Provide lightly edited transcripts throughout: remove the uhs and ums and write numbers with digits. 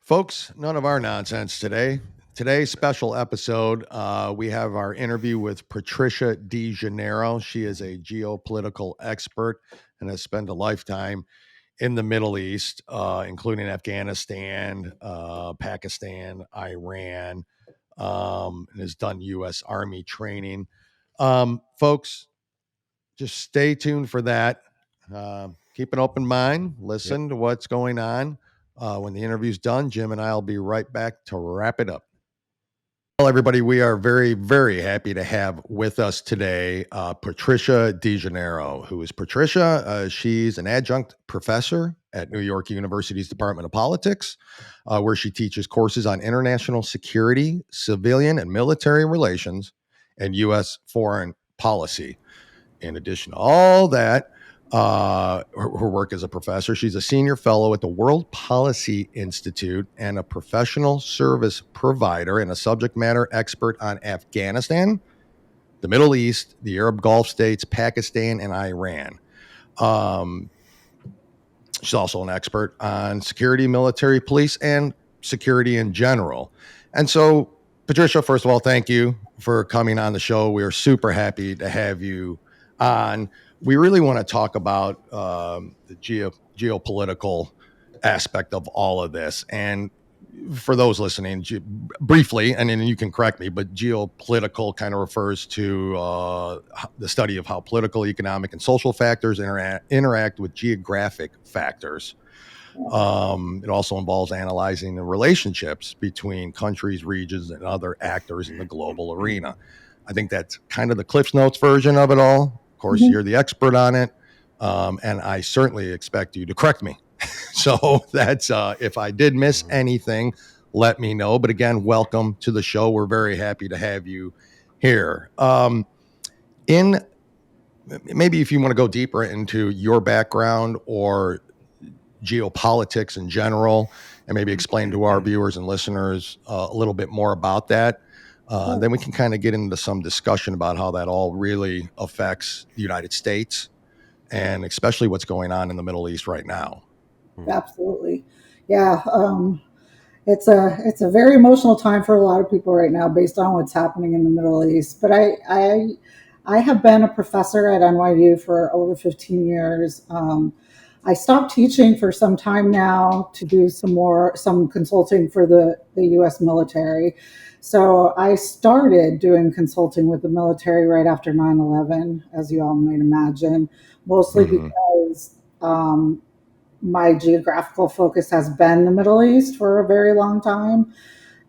Folks, none of our nonsense today. Today's special episode, we have our interview with Patricia DeGennaro. She is a geopolitical expert and has spent a lifetime in the Middle East, including Afghanistan, Pakistan, Iran, and has done U.S. Army training. Folks, just stay tuned for that. Keep an open mind, listen to what's going on. When the interview's done, Jim and I will be right back to wrap it up. Well, everybody, we are very, very happy to have with us today Patricia DeGennaro. Who is Patricia? She's an adjunct professor at New York University's Department of Politics, where she teaches courses on international security, civilian and military relations, and U.S. foreign policy. In addition to all that, her work as a professor, she's a senior fellow at the World Policy Institute and a professional service provider and a subject matter expert on Afghanistan, the Middle East, the Arab Gulf states, Pakistan, and Iran. She's also an expert on security, military, police, and security in general. And so, Patricia, first of all, thank you for coming on the show. We are super happy to have you on. We really want to talk about the geopolitical aspect of all of this. And for those listening, briefly, and then you can correct me, but geopolitical kind of refers to the study of how political, economic, and social factors interact with geographic factors. It also involves analyzing the relationships between countries, regions, and other actors in the global arena. I think that's kind of the Cliff's Notes version of it all. Of course, you're the expert on it, and I certainly expect you to correct me. So that's if I did miss anything, let me know. But again, welcome to the show. We're very happy to have you here. In maybe if you want to go deeper into your background or geopolitics in general, and maybe explain to our viewers and listeners a little bit more about that. Then we can kind of get into some discussion about how that all really affects the United States and especially what's going on in the Middle East right now. Absolutely. Yeah. It's a very emotional time for a lot of people right now based on what's happening in the Middle East. But I have been a professor at NYU for over 15 years. I stopped teaching for some time now to do some consulting for the U.S. military. So I started doing consulting with the military right after 9/11, as you all might imagine, mostly because my geographical focus has been the Middle East for a very long time.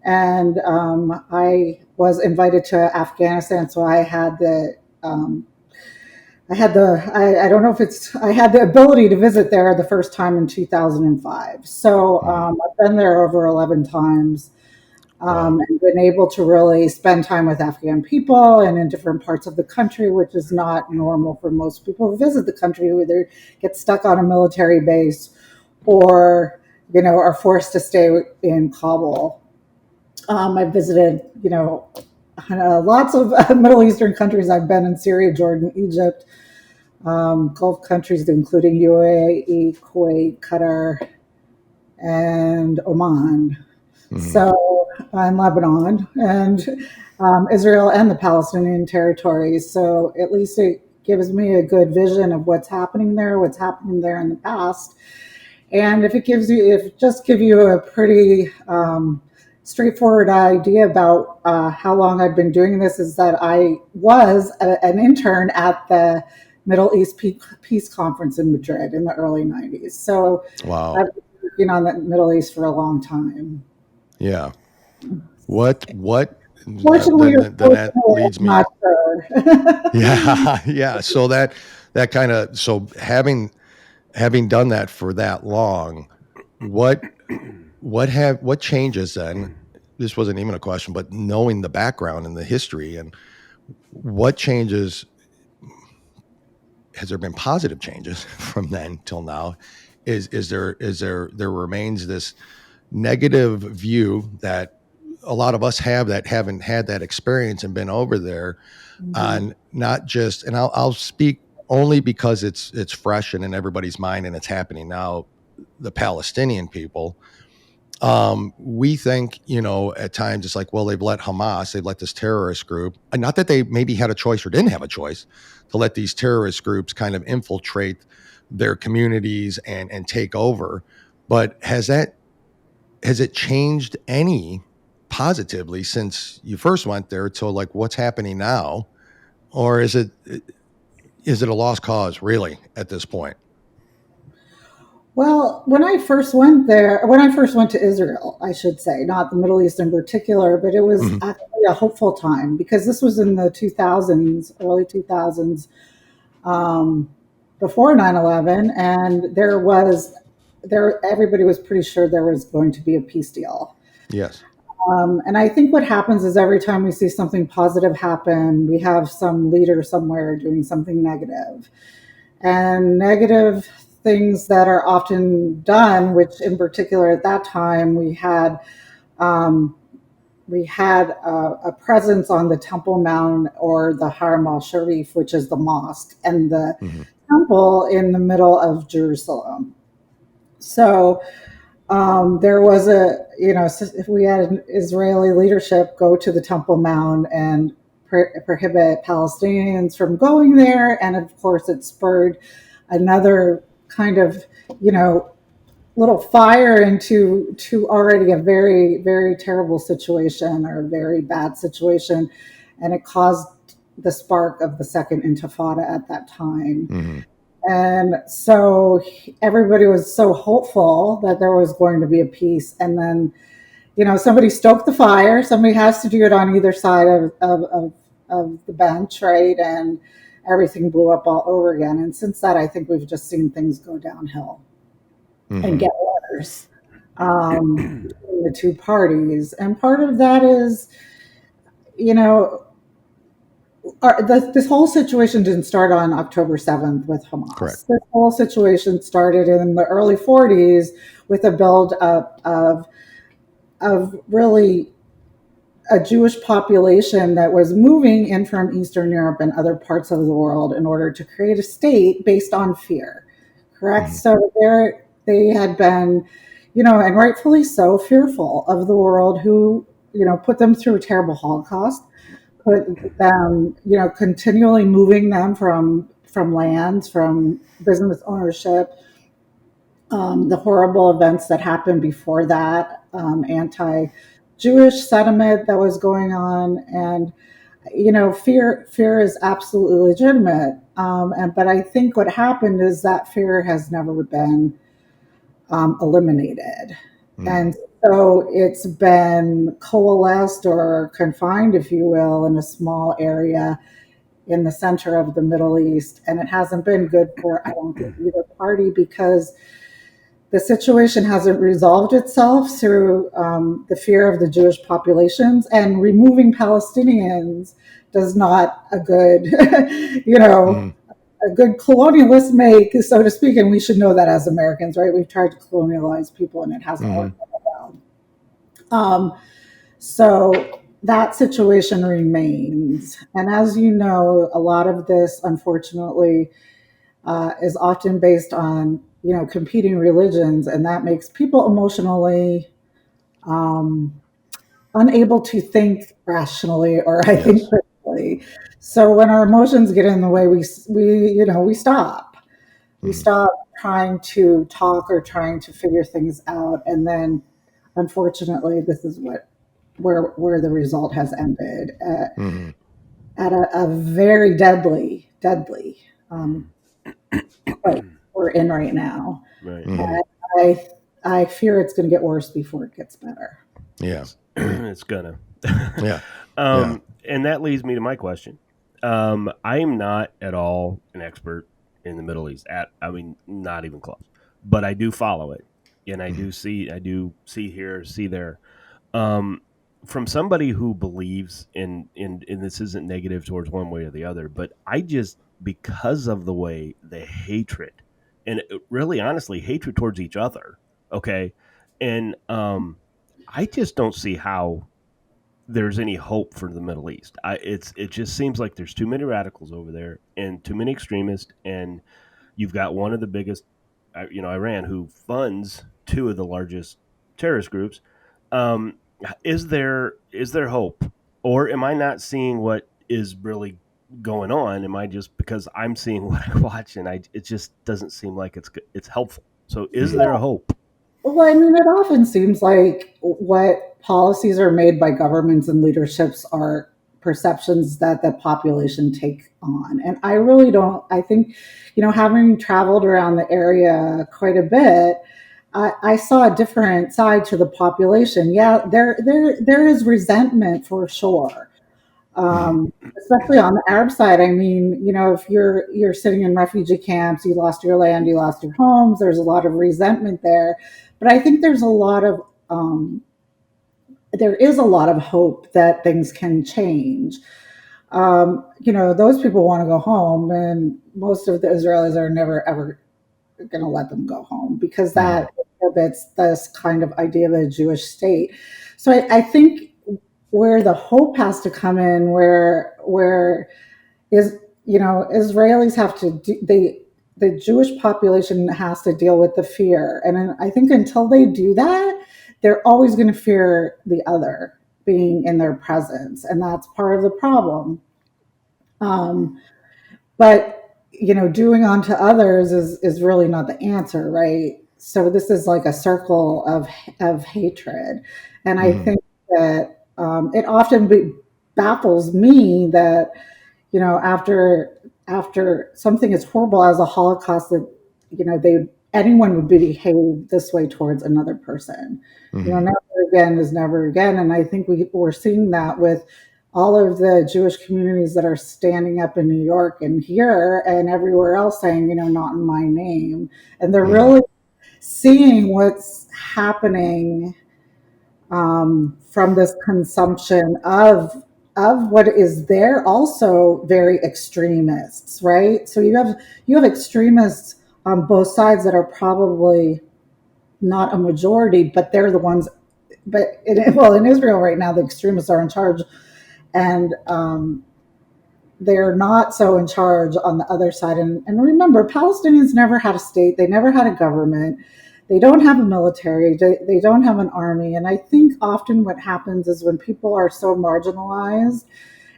And I was invited to Afghanistan, so I had the ability to visit there the first time in 2005. So I've been there over 11 times and been able to really spend time with Afghan people and in different parts of the country, which is not normal for most people who visit the country, who either get stuck on a military base or, are forced to stay in Kabul. I visited, lots of Middle Eastern countries. I've been in Syria, Jordan, Egypt, Gulf countries, including UAE, Kuwait, Qatar, and Oman. So, and Lebanon, and Israel, and the Palestinian territories. So at least it gives me a good vision of what's happening there in the past. And if it gives you a pretty straightforward idea about how long I've been doing this, is that I was an intern at the Middle East Peace Conference in Madrid in the early 90s. So I've been working on the Middle East for a long time. Yeah. What Fortunately, that leads me. Not sure. Yeah. So that kind of, so having done that for that long, what changes then? This wasn't even a question, but knowing the background and the history, and what changes, has there been positive changes from then till now? There remains this negative view that a lot of us have that haven't had that experience and been over there on not just, and I'll speak only because it's fresh and in everybody's mind and it's happening now, the Palestinian people. We think, at times it's like, well, they've let this terrorist group, and not that they maybe had a choice or didn't have a choice to let these terrorist groups kind of infiltrate their communities and take over. But has it changed any positively since you first went there to like what's happening now? Or is it a lost cause really at this point? Well, when I first went to Israel, I should say, not the Middle East in particular, but it was Hmm. actually a hopeful time because this was in the 2000s, early 2000s, um, before 9/11, and everybody was pretty sure there was going to be a peace deal. Yes. And I think what happens is every time we see something positive happen, we have some leader somewhere doing something negative. And negative things that are often done, which in particular at that time um, we had a presence on the Temple Mount or the Haram al Sharif, which is the mosque, and the Hmm. temple in the middle of Jerusalem. So there was if we had an Israeli leadership go to the Temple Mount and prohibit Palestinians from going there, and of course it spurred another kind of, you know, little fire into to already a very, very terrible situation or a very bad situation, and it caused the spark of the second intifada at that time. Hmm. And so everybody was so hopeful that there was going to be a peace. And then, somebody stoked the fire. Somebody has to do it on either side of the bench, right? And everything blew up all over again. And since that, I think we've just seen things go downhill and Hmm. get worse between the two parties. And part of that is, you know, this whole situation didn't start on October 7th with Correct. Hamas. This whole situation started in the early 40s with a build up of really a Jewish population that was moving in from Eastern Europe and other parts of the world in order to create a state based on fear. Correct? Hmm. So they had been, and rightfully so, fearful of the world who, put them through a terrible Holocaust, put them, continually moving them from lands, from business ownership, the horrible events that happened before that, anti-Jewish sentiment that was going on, and fear is absolutely legitimate. But I think what happened is that fear has never been eliminated. Hmm. And so it's been coalesced or confined, if you will, in a small area in the center of the Middle East. And it hasn't been good for, I don't think, either party because the situation hasn't resolved itself through the fear of the Jewish populations, and removing Palestinians does not a good, Hmm. a good colonialist make, so to speak, and we should know that as Americans, right? We've tried to colonialize people and it hasn't Hmm. worked out well. So that situation remains. And as you know, a lot of this, unfortunately, is often based on, competing religions, and that makes people emotionally um, unable to think rationally or I think Yes. critically. So when our emotions get in the way, we stop. We Hmm. stop trying to talk or trying to figure things out, and then unfortunately, this is where the result has ended Hmm. at a very deadly place we're in right now. Right. Hmm. And I I fear it's going to get worse before it gets better. Yeah. It's gonna. Yeah. Yeah. And that leads me to my question. I am not at all an expert in the Middle East. I mean, not even close. But I do follow it, and Hmm. I do see here, see there. Um, from somebody who believes in this isn't negative towards one way or the other, but I just because of the way the hatred and really honestly hatred towards each other, okay, and I just don't see how there's any hope for the Middle East. It just seems like there's too many radicals over there and too many extremists, and you've got one of the biggest, Iran, who funds two of the largest terrorist groups. Um, is there hope, or am I not seeing what is really going on? Am I just, because I'm seeing what I watch and it just doesn't seem like it's helpful? So is there a hope? Well, I mean, it often seems like what policies are made by governments and leaderships are perceptions that the population take on. And I really don't, I think, having traveled around the area quite a bit, I saw a different side to the population. Yeah, there is resentment for sure. Especially on the Arab side. I mean, if you're sitting in refugee camps, you lost your land, you lost your homes. There's a lot of resentment there, but I think there is a lot of hope that things can change. Those people want to go home, and most of the Israelis are never ever going to let them go home because that inhibits this kind of idea of a Jewish state. So I think where the hope has to come in, where is Israelis have to the Jewish population has to deal with the fear, and I think until they do that, they're always going to fear the other being in their presence, and that's part of the problem. But doing unto others is really not the answer, right? So this is like a circle of hatred, and I think that it often baffles me that after something as horrible as a Holocaust, that anyone would behave this way towards another person. Never again is never again, and I think we're seeing that with all of the Jewish communities that are standing up in New York and here and everywhere else saying, not in my name. And they're really seeing what's happening from this consumption of what is there, also very extremists, right? So you have extremists on both sides that are probably not a majority, but they're the ones. But in Israel right now, the extremists are in charge, and they're not so in charge on the other side. And remember, Palestinians never had a state. They never had a government. They don't have a military. They don't have an army. And I think often what happens is when people are so marginalized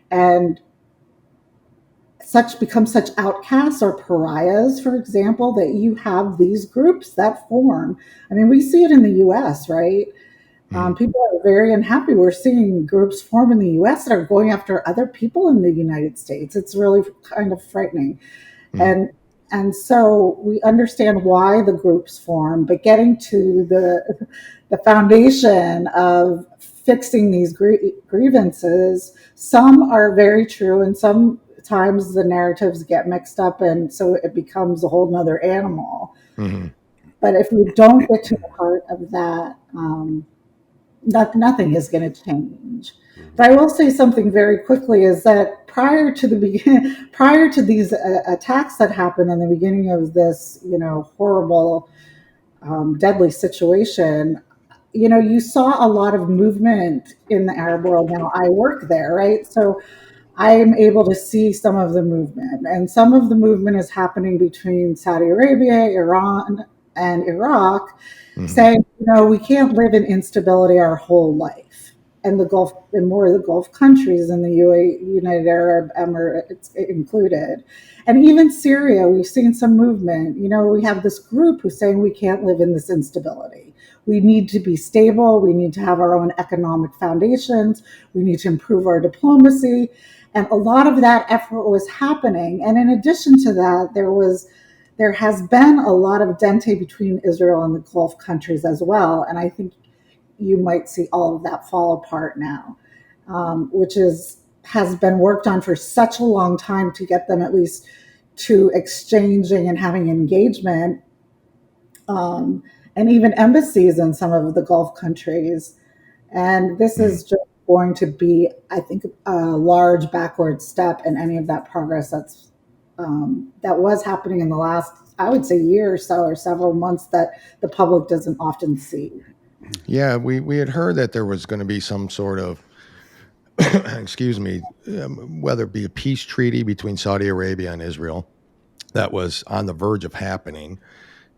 and become such outcasts or pariahs, for example, that you have these groups that form. I mean, we see it in the U.S., right? People are very unhappy. We're seeing groups form in the U.S. that are going after other people in the United States. It's really kind of frightening. And so we understand why the groups form, but getting to the foundation of fixing these grievances, some are very true, and sometimes the narratives get mixed up, and so it becomes a whole nother animal. But if we don't get to the heart of that, nothing is going to change. But I will say something very quickly is that prior to these attacks that happened in the beginning of this, horrible, deadly situation, you saw a lot of movement in the Arab world. Now I work there, right? So I am able to see some of the movement, and some of the movement is happening between Saudi Arabia, Iran, and Iraq, saying, we can't live in instability our whole life. And the Gulf, and more of the Gulf countries and the United Arab Emirates included. And even Syria, we've seen some movement. We have this group who's saying we can't live in this instability. We need to be stable. We need to have our own economic foundations. We need to improve our diplomacy. And a lot of that effort was happening. And in addition to that, there has been a lot of dente between Israel and the Gulf countries as well. And I think you might see all of that fall apart now, which has been worked on for such a long time to get them at least to exchanging and having engagement, and even embassies in some of the Gulf countries. And this is just going to be, I think, a large backward step in any of that progress that was happening in the last, I would say, year or so, or several months, that the public doesn't often see. Yeah, we had heard that there was going to be some sort of, excuse me, whether it be a peace treaty between Saudi Arabia and Israel that was on the verge of happening.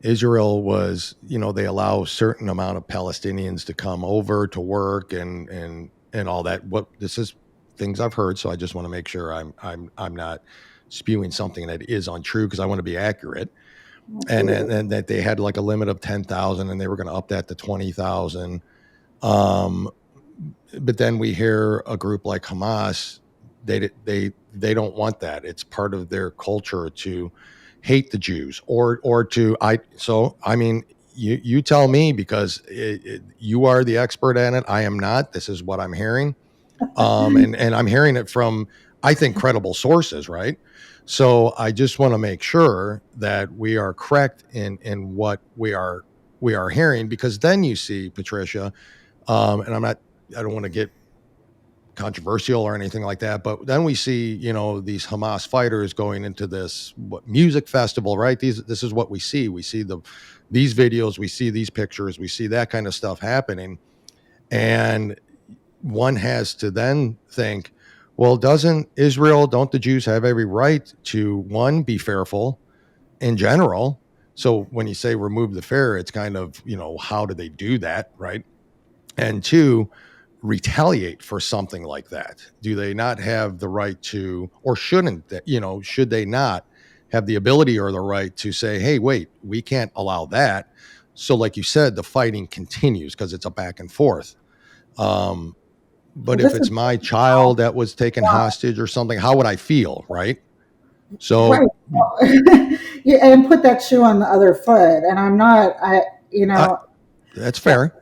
Israel was, they allow a certain amount of Palestinians to come over to work and all that. What this is things I've heard, so I just want to make sure I'm not spewing something that is untrue because I want to be accurate. And that they had like a limit of 10,000 and they were going to up that to 20,000. But then we hear a group like Hamas, they don't want that. It's part of their culture to hate the Jews you tell me because you are the expert in it. I am not. This is what I'm hearing. And I'm hearing it from, I think, credible sources, right? So I just want to make sure that we are correct in what we are hearing, because then you see, Patricia, and I don't want to get controversial or anything like that, but then we see, these Hamas fighters going into this music festival, right? This is what we see. We see these videos, we see these pictures, we see that kind of stuff happening. And one has to then think, well, don't the Jews have every right to, one, be fearful in general? So when you say remove the fear, it's kind of, how do they do that, right? And two, retaliate for something like that. Do they not have the right to, or should they not have the ability or the right to say, hey, wait, we can't allow that? So like you said, the fighting continues because it's a back and forth. But if it's my child that was taken hostage or something, how would I feel, right? So right. Yeah, and put that shoe on the other foot. And I'm not, that's fair.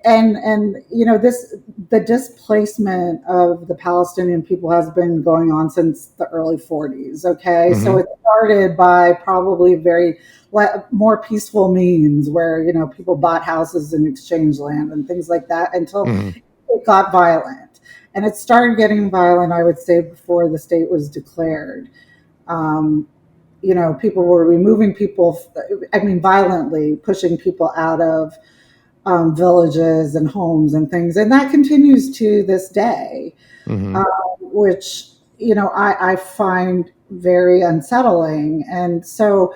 And the displacement of the Palestinian people has been going on since the early 40s. Okay, Mm-hmm. So it started by probably very more peaceful means, where people bought houses and exchanged land and things like that, until Mm-hmm. it got violent. And it started getting violent, I would say, before the state was declared. People were removing people, violently pushing people out of villages and homes and things. And that continues to this day, Mm-hmm. which, I find very unsettling. And so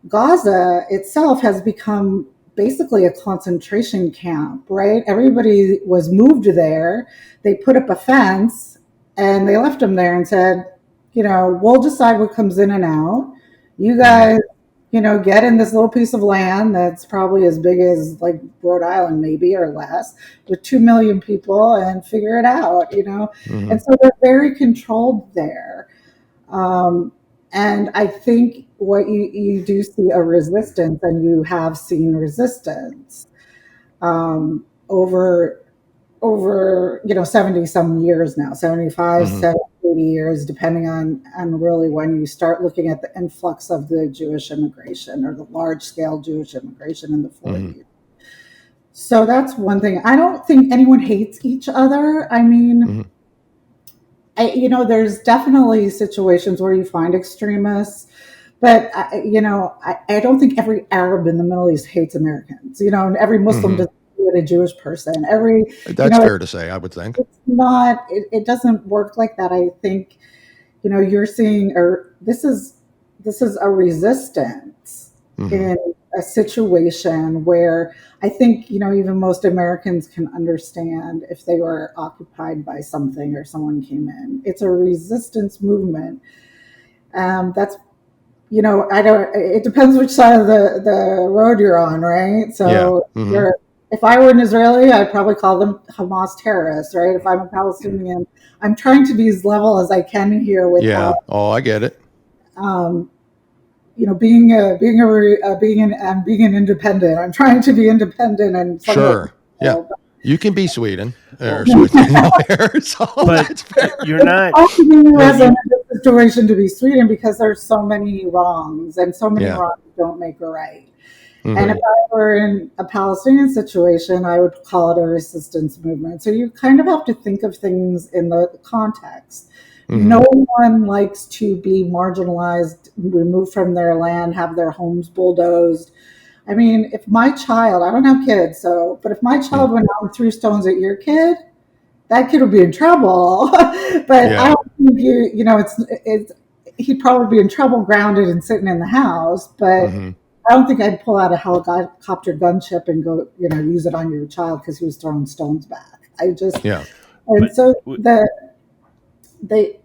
Gaza itself has become basically a concentration camp, right? Everybody was moved there. They put up a fence and they left them there and said, we'll decide what comes in and out. You guys, get in this little piece of land that's probably as big as like Rhode Island, maybe, or less, with 2 million people, and figure it out, Mm-hmm. And so they're very controlled there. And I think what you do see a resistance, and you have seen resistance over 70 some years now, 75, Mm-hmm. 70, 80 years, depending on really when you start looking at the influx of the Jewish immigration, or the large scale Jewish immigration in the 40s. Mm-hmm. So that's one thing. I don't think anyone hates each other. I mean, Mm-hmm. there's definitely situations where you find extremists, but I don't think every Arab in the Middle East hates Americans, and every Muslim Mm-hmm. doesn't hate a Jewish person. That's fair to say, I would think. It's not, it doesn't work like that. I think, you're seeing, or this is a resistance Mm-hmm. in a situation where I think, even most Americans can understand if they were occupied by something or someone came in. It's a resistance movement. That's, it depends which side of the road you're on, right? So Yeah. Mm-hmm. if I were an Israeli, I'd probably call them Hamas terrorists, right? If I'm a Palestinian, I'm trying to be as level as I can here without. Yeah. Oh, I get it. Being an independent. I'm trying to be independent and Sure. Yeah. You can be Sweden or Well, Sweden. So but that's fair. you're not. It's also being resident in this situation to be Sweden, because there's so many wrongs, and so many Yeah. wrongs don't make a right. Mm-hmm. And if I were in a Palestinian situation, I would call it a resistance movement. So you kind of have to think of things in the context. Mm-hmm. No one likes to be marginalized, removed from their land, have their homes bulldozed. I mean, if my child, I don't have kids, but if my child went out and threw stones at your kid, that kid would be in trouble. But Yeah. I don't think he'd probably be in trouble grounded and sitting in the house. But Mm-hmm. I don't think I'd pull out a helicopter gunship and go, use it on your child because he was throwing stones back. Yeah. And But so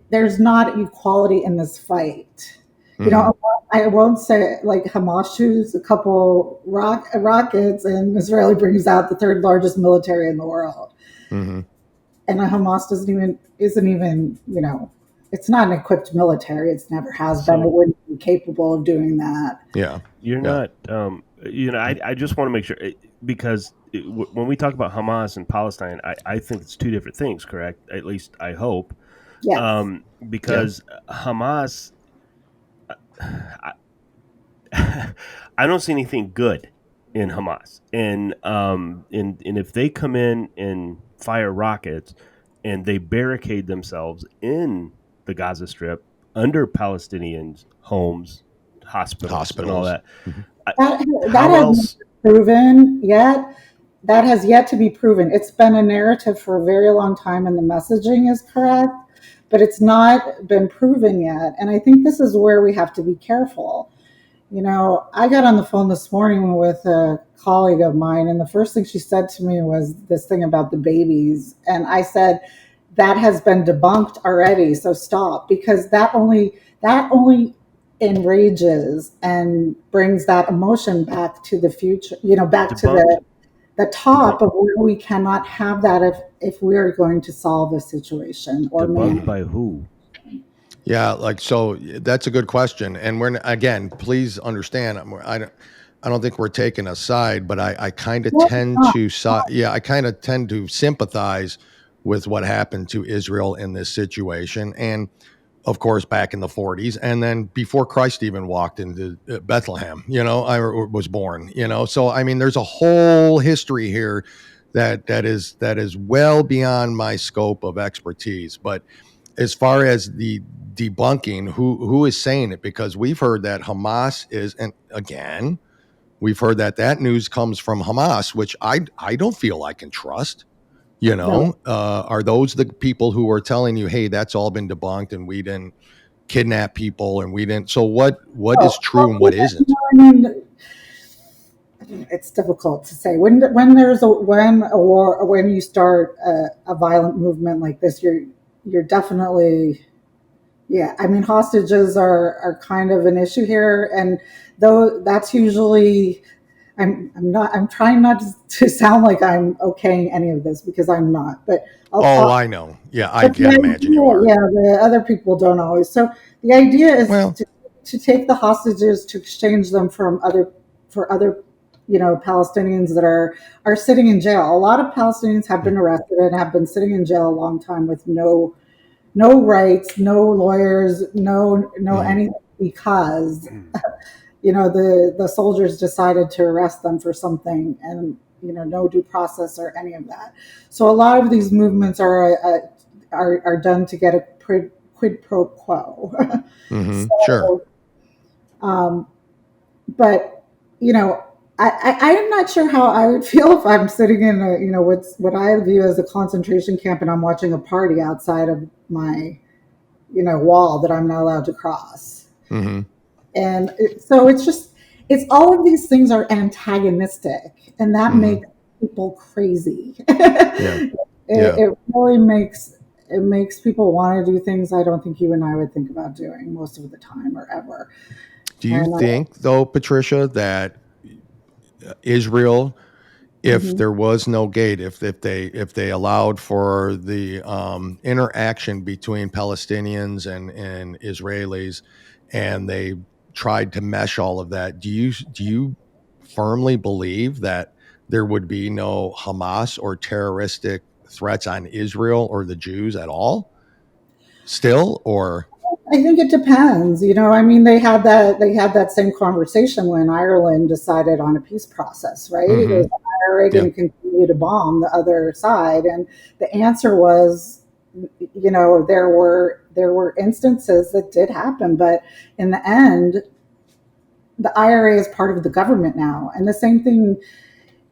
there's not equality in this fight. Mhm. I won't say like Hamas shoots a couple rockets and Israeli brings out the third largest military in the world. Mhm. And Hamas isn't even, it's not an equipped military. It's never has been. It so wouldn't be capable of doing that. Yeah. you're Yeah. not, I just want to make sure because when we talk about Hamas and Palestine, I think it's two different things, correct? At least I hope. Yes. Yeah. Because Hamas, I, I don't see anything good in Hamas, and if they come in and fire rockets, and they barricade themselves in the Gaza Strip under Palestinians' homes, hospitals, and all Hospitals. that, Mhm. That how has not else? been proven yet. That has yet to be proven. It's been a narrative for a very long time, and the messaging is correct, but it's not been proven yet. And I think this is where we have to be careful. I got on the phone this morning with a colleague of mine, and the first thing she said to me was this thing about the babies. And I said, that has been debunked already, so stop, because that only enrages and brings that emotion back to the future, back to Debunked, the top debunked, of where we cannot have that if we are going to solve a situation or debunked maybe. by who? Yeah, like so that's a good question. And again, please understand, I don't think we're taking a side, but I kind of No, tend to I kind of tend to sympathize with what happened to Israel in this situation. And of course, back in the 40s, and then before Christ even walked into Bethlehem, I was born, So I mean, there's a whole history here that is well beyond my scope of expertise. But as far as the debunking, who is saying it? Because we've heard that Hamas is, and again, we've heard that news comes from Hamas, which I don't feel I can trust. no. Are those the people who are telling you, hey, that's all been debunked and we didn't kidnap people and we didn't? So what is Oh, true and what isn't? I mean, it's difficult to say when you start a violent movement like this. You're definitely, yeah. I mean, hostages are kind of an issue here, and though that's usually. I'm trying not to sound like I'm okaying any of this because I'm not, but Oh, I know. Yeah, I but the can't imagine you idea, are. yeah, the other people don't always. So the idea is Well, to take the hostages to exchange them for other, Palestinians that are sitting in jail. A lot of Palestinians have been arrested and have been sitting in jail a long time with no rights, no lawyers, no mhm. anything because the soldiers decided to arrest them for something and no due process or any of that. So a lot of these movements are done to get a quid pro quo. Sure. So, but I am not sure how I would feel if I'm sitting in what I view as a concentration camp and I'm watching a party outside of my wall that I'm not allowed to cross. hmm And so it's all of these things are antagonistic, and that hmm makes people crazy. Yeah. it, Yeah. it really makes people want to do things I don't think you and I would think about doing most of the time or ever. Do you And think, though, Patricia, that Israel, if mhm. there was no gate, if they allowed for the interaction between Palestinians and Israelis, and they tried to mesh all of that, do you firmly believe that there would be no Hamas or terroristic threats on Israel or the Jews at all? Still, or I think it depends. I mean, they had that same conversation when Ireland decided on a peace process, right? It hmm was, are we yeah, going to continue to bomb the other side? And the answer was, there were instances that did happen, but in the end, the IRA is part of the government now, and the same thing.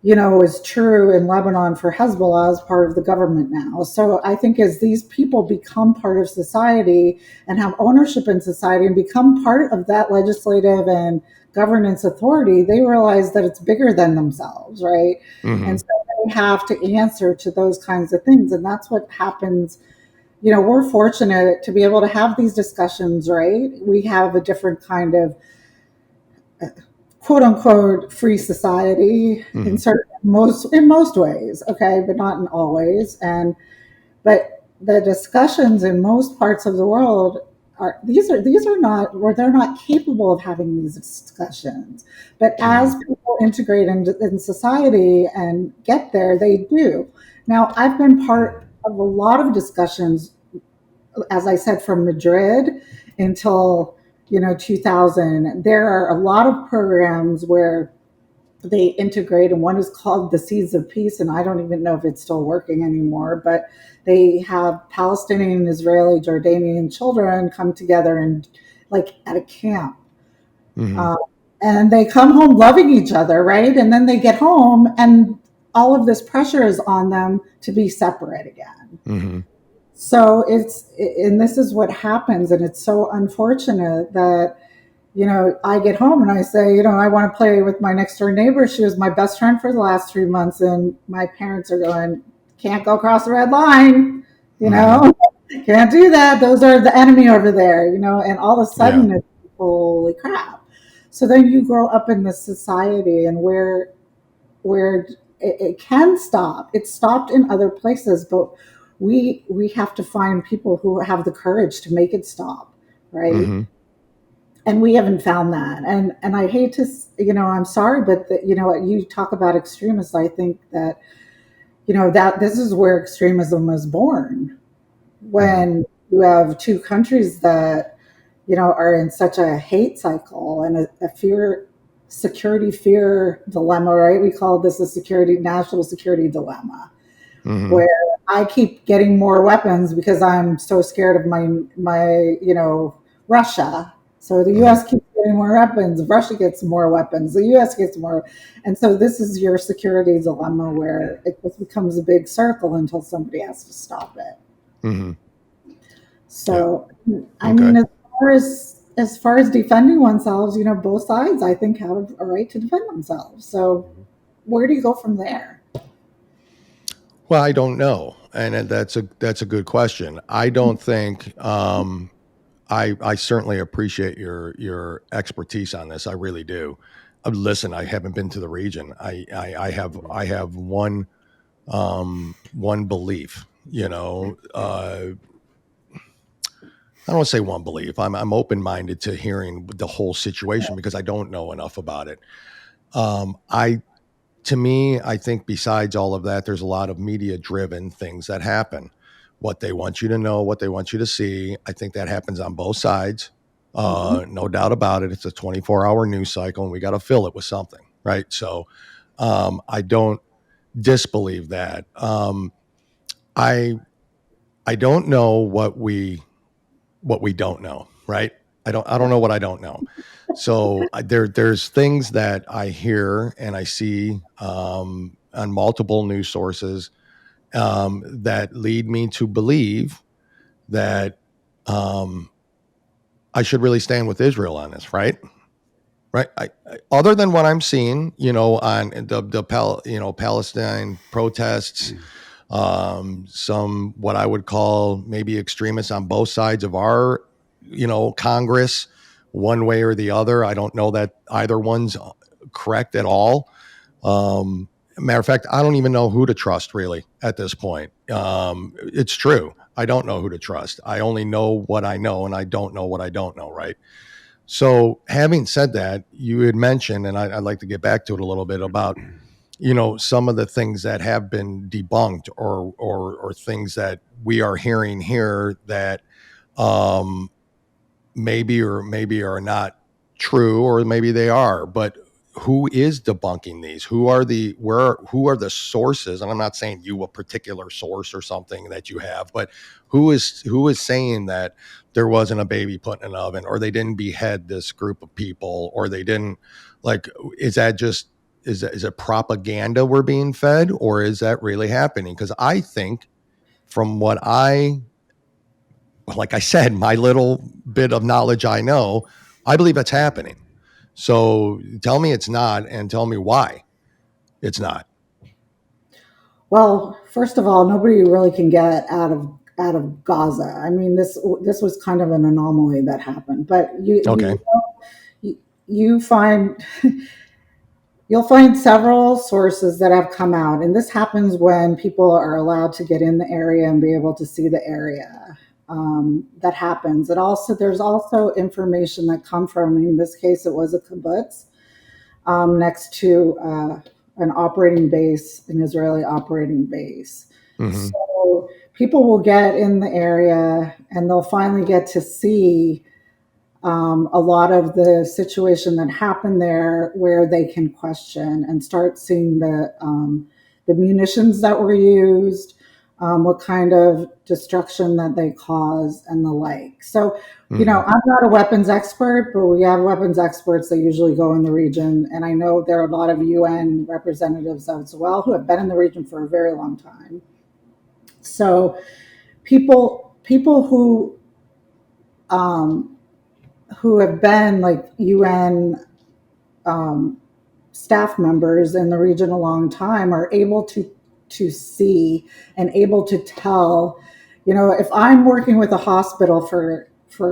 is true in Lebanon for Hezbollah as part of the government now. So I think as these people become part of society and have ownership in society and become part of that legislative and governance authority, they realize that it's bigger than themselves, right? Mm-hmm. And so they have to answer to those kinds of things. And that's what happens. We're fortunate to be able to have these discussions, right? We have a different kind of quote unquote free society in most ways, okay, but not in all ways. But the discussions in most parts of the world these are not, or they're not capable of having these discussions. But as people integrate in society and get there, they do. Now, I've been part of a lot of discussions, as I said, from Madrid until 2000. There are a lot of programs where they integrate, and one is called the Seeds of Peace, and I don't even know if it's still working anymore, but they have Palestinian, Israeli, Jordanian children come together and like at a camp. And they come home loving each other, right? And then they get home and all of this pressure is on them to be separate again. So and this is what happens, and it's so unfortunate that I get home and I say, I want to play with my next door neighbor. She was my best friend for the last 3 months. And my parents are going, can't go across the red line, can't do that. Those are the enemy over there, and all of a sudden it's holy crap. So then you grow up in this society and where it can stop. It's stopped in other places, but we have to find people who have the courage to make it stop, right? And we haven't found that. And I hate to, I'm sorry, but you talk about extremists. I think that, that this is where extremism is born. When you have two countries that, are in such a hate cycle and a security fear dilemma, right? We call this a national security dilemma, where I keep getting more weapons because I'm so scared of my Russia. So the U.S. keeps getting more weapons. Russia gets more weapons. The U.S. gets more. And so this is your security dilemma where it just becomes a big circle until somebody has to stop it. So, I mean, as far as defending oneself, both sides, I think, have a right to defend themselves. So where do you go from there? Well, I don't know. And that's a good question. I don't think, I certainly appreciate your expertise on this. I really do. Listen, I haven't been to the region. I have one belief. I don't want to say one belief. I'm open minded to hearing the whole situation because I don't know enough about it. To me, I think besides all of that, there's a lot of media driven things that happen. What they want you to know, what they want you to see. I think that happens on both sides. No doubt about it. It's a 24-hour news cycle and we got to fill it with something. Right. So I don't disbelieve that. I don't know what we don't know. Right. I don't know what I don't know. So there's things that I hear and I see on multiple news sources that lead me to believe that I should really stand with Israel on this, right? Right. Other than what I'm seeing, on the Palestine protests, some what I would call maybe extremists on both sides of our, Congress, one way or the other. I don't know that either one's correct at all. Matter of fact, I don't even know who to trust really at this point. It's true. I don't know who to trust. I only know what I know and I don't know what I don't know. Right. So having said that, you had mentioned, and I'd like to get back to it a little bit about, some of the things that have been debunked or things that we are hearing here that maybe are not true, or maybe they are, but who is debunking these? Who are the sources? And I'm not saying you a particular source or something that you have, but who is saying that there wasn't a baby put in an oven, or they didn't behead this group of people, or they didn't, like, is that just is it propaganda we're being fed, or is that really happening? Because I think from what like I said, my little bit of knowledge I know, I believe it's happening. So tell me it's not, and tell me why it's not. Well, first of all, nobody really can get out of Gaza. I mean, this was kind of an anomaly that happened, but Okay. you find you'll find several sources that have come out, and this happens when people are allowed to get in the area and be able to see the area. That happens. There's also information that come from, in this case, it was a kibbutz next to an operating base, an Israeli operating base. Mm-hmm. So people will get in the area and they'll finally get to see a lot of the situation that happened there, where they can question and start seeing the munitions that were used, what kind of destruction that they caused, and the like. So, I'm not a weapons expert, but we have weapons experts that usually go in the region, and I know there are a lot of UN representatives as well who have been in the region for a very long time. So, people who have been like UN staff members in the region a long time are able to see and able to tell. If I'm working with a hospital for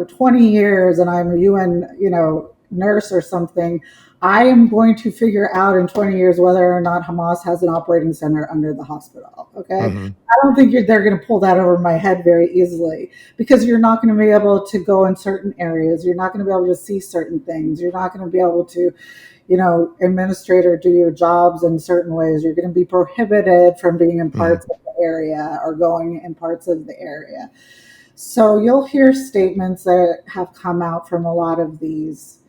20 years and I'm a UN nurse or something, I am going to figure out in 20 years whether or not Hamas has an operating center under the hospital. Okay. Mm-hmm. I don't think they're going to pull that over my head very easily, because you're not going to be able to go in certain areas. You're not going to be able to see certain things. You're not going to be able to, administrate or do your jobs in certain ways. You're going to be prohibited from being in parts of the area or going in parts of the area. So you'll hear statements that have come out from a lot of these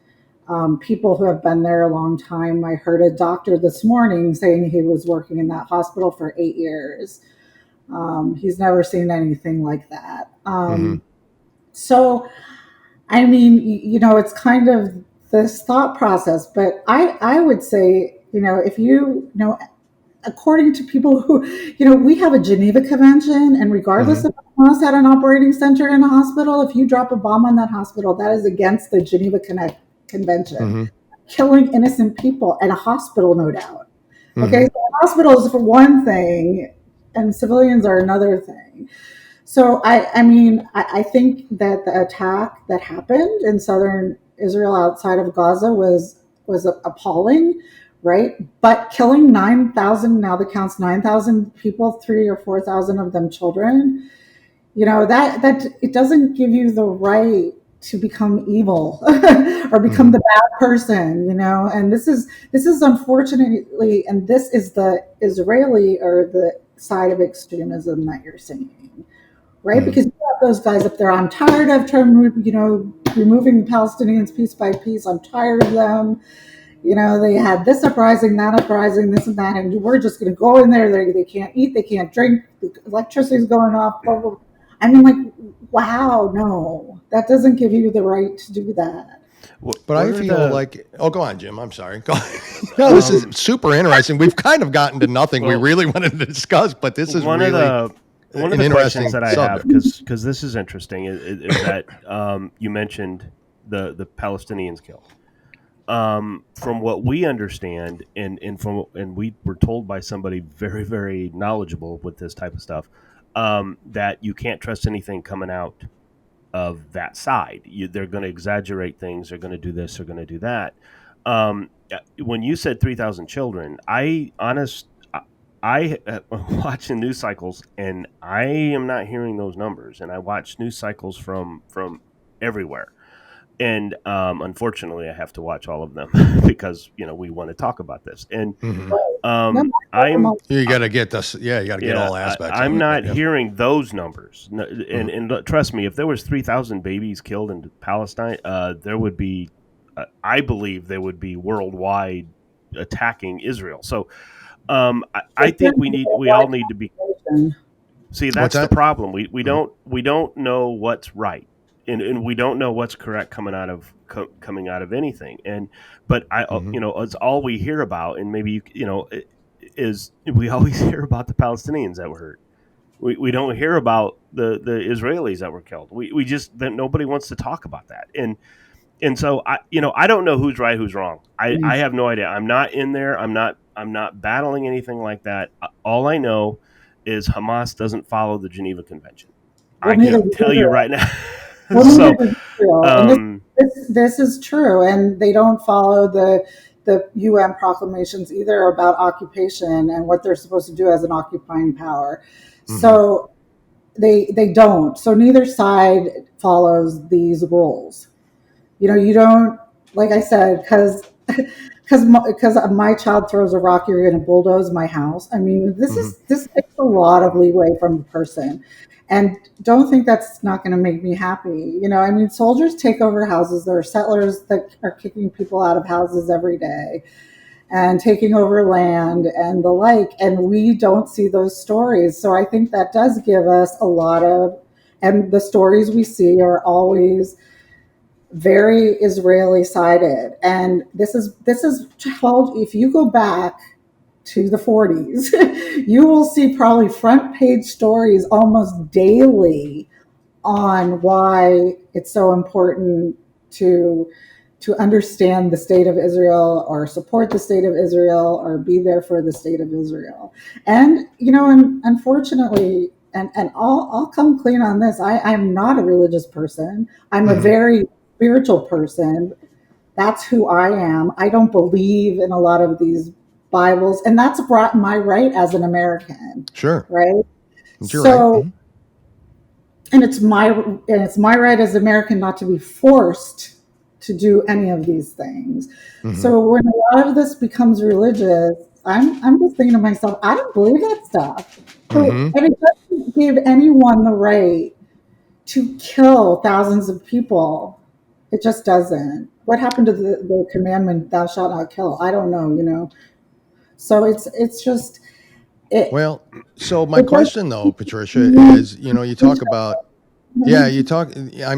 people who have been there a long time. I heard a doctor this morning saying he was working in that hospital for 8 years. He's never seen anything like that. So, I mean, it's kind of this thought process, but I would say, if according to people who, we have a Geneva Convention, and regardless if Hamas had an operating center in a hospital, if you drop a bomb on that hospital, that is against the Geneva Convention. Killing innocent people at a hospital, no doubt. Okay, so hospitals for one thing, and civilians are another thing. So I think that the attack that happened in southern Israel outside of Gaza was appalling, right? But killing 9,000, now the count's 9,000 people, 3,000 or 4,000 of them children, that it doesn't give you the right to become evil or become the bad person, and this is unfortunately, and this is the Israeli or the side of extremism that you're seeing, right? Because you have those guys up there. I'm tired of removing the Palestinians piece by piece. I'm tired of them. They had this uprising, that uprising, this and that, and we're just going to go in there. They can't eat, they can't drink, the electricity's going off, blah, blah, blah. I mean, like, wow, no, that doesn't give you the right to do that. But I feel like, go on, Jim. I'm sorry. Go on. No, this is super interesting. We've kind of gotten to nothing we really wanted to discuss, but this is one really of the questions that I have, because this is interesting, is that you mentioned the Palestinians killed. From what we understand, and we were told by somebody very, very knowledgeable with this type of stuff, that you can't trust anything coming out of that side. They're going to exaggerate things. They're going to do this. They're going to do that. When you said 3,000 children, I watch the news cycles, and I am not hearing those numbers. And I watch news cycles from everywhere. And unfortunately, I have to watch all of them because we want to talk about this. And you got to get this. Yeah, you got to get all aspects. I'm not hearing those numbers. And trust me, if there was 3,000 babies killed in Palestine, there would be, I believe, there would be worldwide attacking Israel. So I think we all need to be. See, that's the problem. We don't know what's right. and we don't know what's correct coming out of anything. But it's all we hear about, and maybe is we always hear about the Palestinians that were hurt. We don't hear about the Israelis that were killed. We just that nobody wants to talk about that. And so I don't know who's right, who's wrong. I have no idea. I'm not in there. I'm not battling anything like that. All I know is Hamas doesn't follow the Geneva Convention. I can tell you right now. This is true, and they don't follow the UN proclamations either about occupation and what they're supposed to do as an occupying power. Mm-hmm. So they don't. So neither side follows these rules. You don't, like I said, because my child throws a rock, you're going to bulldoze my house. I mean, this takes a lot of leeway from the person. And don't think that's not going to make me happy. I mean, soldiers take over houses. There are settlers that are kicking people out of houses every day and taking over land and the like. And we don't see those stories. So I think that does give us a lot of, and the stories we see are always very Israeli sided. And this is told, if you go back to the 40s, you will see probably front page stories almost daily on why it's so important to understand the state of Israel or support the state of Israel or be there for the state of Israel. And, and unfortunately, and I'll come clean on this, I'm not a religious person. I'm a very spiritual person. That's who I am. I don't believe in a lot of these Bibles, and that's my right as an American. Sure. Right. You're right. And it's my right as an American not to be forced to do any of these things. Mm-hmm. So when a lot of this becomes religious, I'm just thinking to myself, I don't believe that stuff. Mm-hmm. And it doesn't give anyone the right to kill thousands of people. It just doesn't. What happened to the commandment, thou shalt not kill? I don't know, So it's just. So my question though, Patricia, is, you talk about, I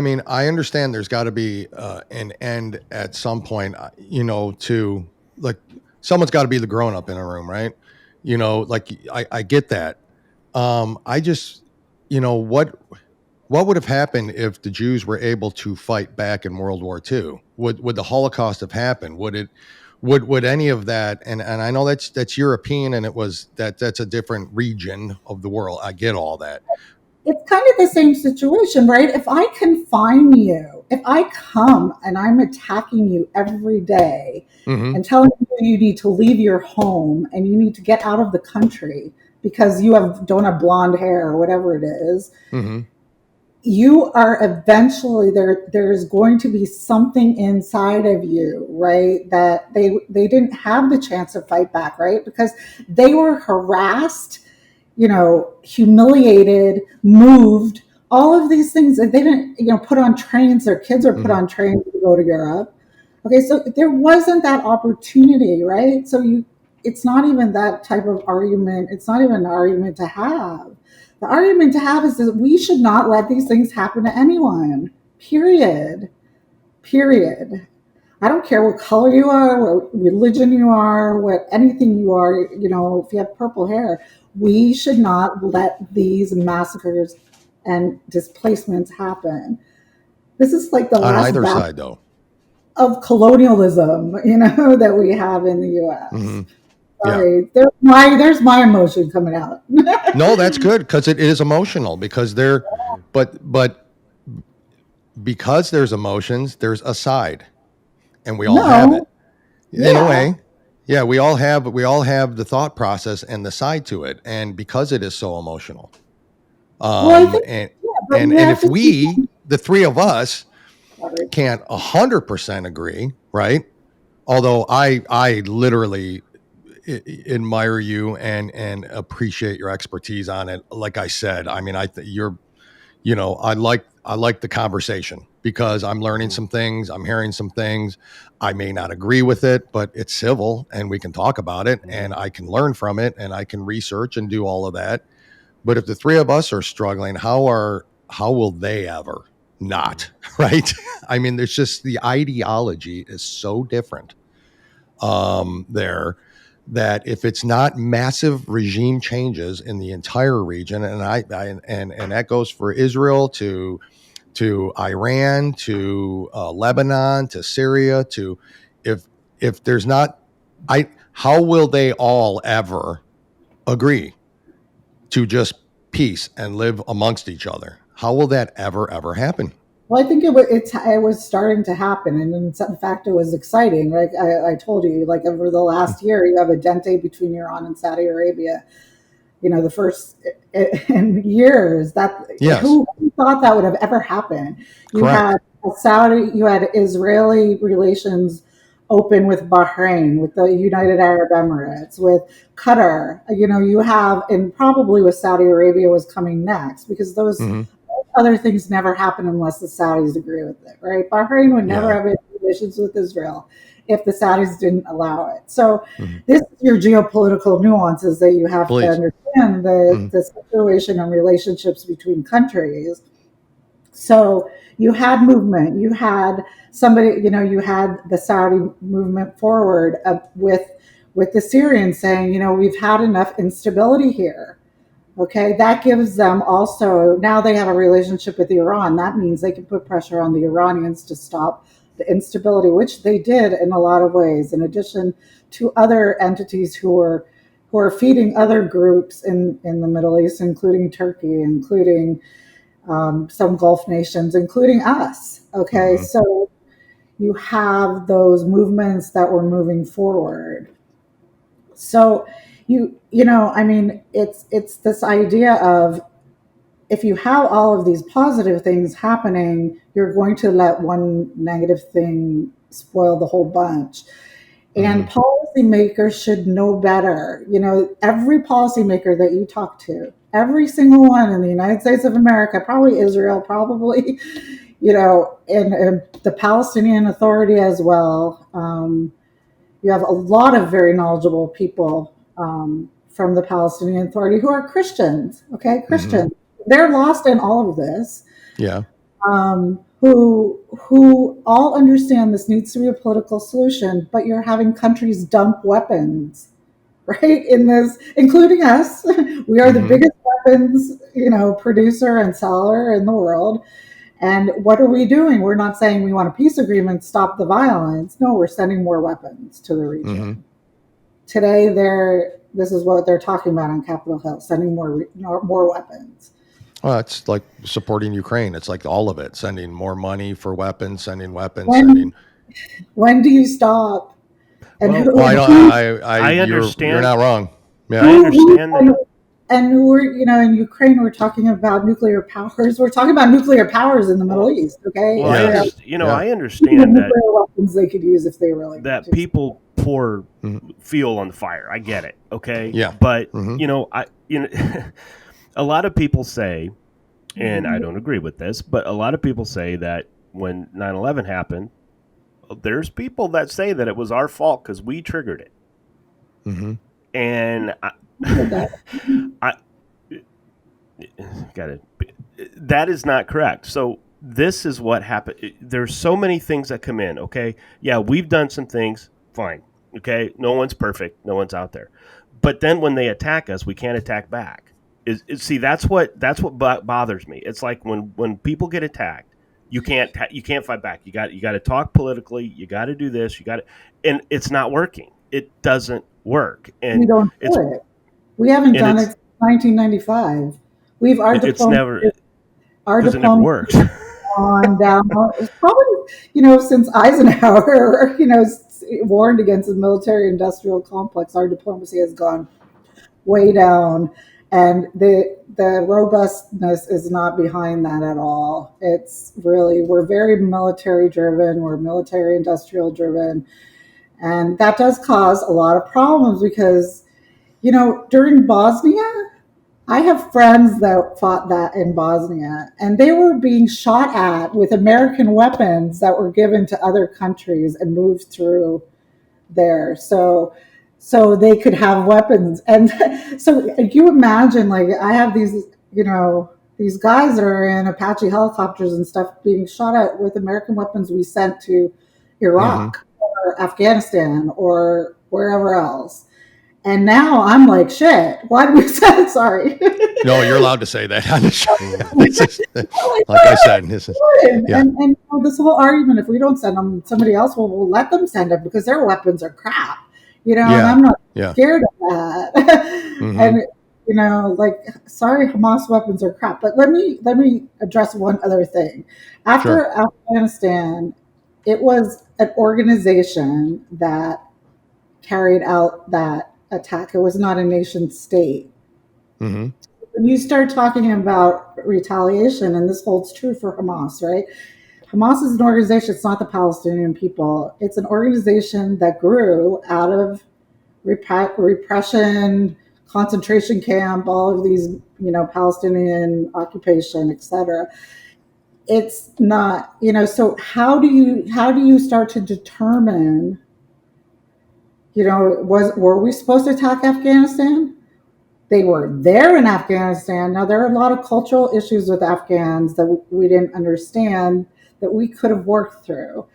mean, I understand there's got to be an end at some point, to, like, someone's got to be the grown up in a room, right? I get that. I just, what would have happened if the Jews were able to fight back in World War II? Would the Holocaust have happened? Would any of that? And I know that's European, and that's a different region of the world. I get all that. It's kind of the same situation, right? If I confine you, if I come and I'm attacking you every day and telling you need to leave your home and you need to get out of the country because you don't have blonde hair or whatever it is, you are eventually there's going to be something inside of you, right? That they didn't have the chance to fight back, right? Because they were harassed, humiliated, moved, all of these things. And they didn't, put on trains. Their kids were put on trains to go to Europe. Okay, so there wasn't that opportunity, right? So it's not even that type of argument. It's not even an argument to have. The argument to have is that we should not let these things happen to anyone, period. I don't care what color you are, what religion you are, what anything you are, if you have purple hair, we should not let these massacres and displacements happen. This is like the last on either side, though, of colonialism, that we have in the U.S. Mm-hmm. Sorry, there's my emotion coming out. No, that's good, because it is emotional, because but because there's emotions, there's a side, and we all have it in a way. Yeah, we all have the thought process and the side to it, and because it is so emotional. And if the three of us, can't 100% agree, right? Although I literally admire you and appreciate your expertise on it. Like I said, I mean, I like the conversation, because I'm learning some things, I'm hearing some things. I may not agree with it, but it's civil and we can talk about it, and I can learn from it, and I can research and do all of that. But if the three of us are struggling, how are how will they ever not, right? I mean, there's just the ideology is so different there that if it's not massive regime changes in the entire region, and and that goes for Israel to Iran to Lebanon to Syria to if there's not how will they all ever agree to just peace and live amongst each other? How will that ever happen? Well, I think it was starting to happen, and in fact, it was exciting. Like I told you, like over the last year, you have a dente between Iran and Saudi Arabia. You know, the first in years that Yes. who thought that would have ever happened? You Correct. you had Israeli relations open with Bahrain, with the United Arab Emirates, with Qatar. You know, you have, and probably with Saudi Arabia was coming next, because those Mhm. other things never happen unless the Saudis agree with it, right? Bahrain would never Yeah. have any relations with Israel if the Saudis didn't allow it. So Mhm. this is your geopolitical nuances that you have to Please. understand Mhm. the situation and relationships between countries. So you had movement, you had somebody, you know, you had the Saudi movement forward with the Syrians saying, you know, we've had enough instability here. Okay, that gives them also, now they have a relationship with Iran. That means they can put pressure on the Iranians to stop the instability, which they did in a lot of ways, in addition to other entities who are feeding other groups in the Middle East, including Turkey, including some Gulf nations, including us. Okay, Mhm. so you have those movements that were moving forward. So you know, I mean, it's this idea of, if you have all of these positive things happening, you're going to let one negative thing spoil the whole bunch. And Mhm. policymakers should know better. You know, every policymaker that you talk to, every single one in the United States of America, probably Israel, probably, you know, and the Palestinian Authority as well. You have a lot of very knowledgeable people from the Palestinian Authority who are Christians. Okay, Mhm. Christians. They're lost in all of this. Yeah. Who all understand this needs to be a political solution, but you're having countries dump weapons, right? In this, including us, we are the Mhm. biggest weapons, you know, producer and seller in the world. And what are we doing? We're not saying we want a peace agreement, stop the violence. No, we're sending more weapons to the Mhm. region. Today, this is what they're talking about on Capitol Hill, sending more weapons. Well, it's like supporting Ukraine. It's like all of it, sending more money for weapons, sending weapons, When sending. when do you stop? And Well, Well, I don't. I You're understand. not wrong. I Yeah. who understand that. and we're, you know, in Ukraine, we're talking about nuclear powers. We're talking about nuclear powers in the Middle Well, East. Okay, well, and I they have Yes. understand. You know, Yeah. I understand that nuclear weapons they could use if they really want to. people pour Mhm. fuel on the fire. I get it. Okay, Yeah. but Mhm. you know, a lot of people say, and I Mhm. don't agree with this, but a lot of people say that when 9/11 happened, there's people that say that it was our fault because we triggered it. Mhm. And With that. I got it. That is not correct. So this is what happened. There's so many things that come in. Okay, yeah, we've done some things. Fine. Okay, no one's perfect. No one's out there. But then when they attack us, we can't attack back. See, that's what bothers me. It's like when people get attacked, you can't fight back. You got to talk politically. You got to do this. You got to, and it's not working. It doesn't work, We and don't it's do it. We haven't and done it since 1995. We've it's never our because it never diplomacy works. on down. It's probably, you know, since Eisenhower, you know, warned against the military-industrial complex. Our diplomacy has gone way down, and the robustness is not behind that at all. It's really, we're very military driven. We're military industrial driven, and that does cause a lot of problems because, you know, during Bosnia, I have friends that fought that in Bosnia, and they were being shot at with American weapons that were given to other countries and moved through there. So they could have weapons. And so you imagine, like, I have these, you know, these guys that are in Apache helicopters and stuff being shot at with American weapons we sent to Hmm. Iraq or Afghanistan or wherever else. And now I'm like, shit, why did we send, sorry. No, you're allowed to say that on the show. Mhm. This is, like I said, this is, yeah, And you know, this whole argument, if we don't send them, somebody else will let them send them because their weapons are crap, you know, and yeah, I'm not yeah. scared of that. Hmm. And you know, like, sorry, Hamas weapons are crap. But let me address one other thing. Sure. After Afghanistan, it was an organization that carried out that attack. It was not a nation state. Hmm. When you start talking about retaliation, and this holds true for Hamas, right? Hamas is an organization, it's not the Palestinian people. It's an organization that grew out of repression, concentration camp, all of these, you know, Palestinian occupation, etc. It's not, you know, so how do you start to determine, you know, were we supposed to attack Afghanistan? They were there in Afghanistan. Now, there are a lot of cultural issues with Afghans that we didn't understand that we could have worked through.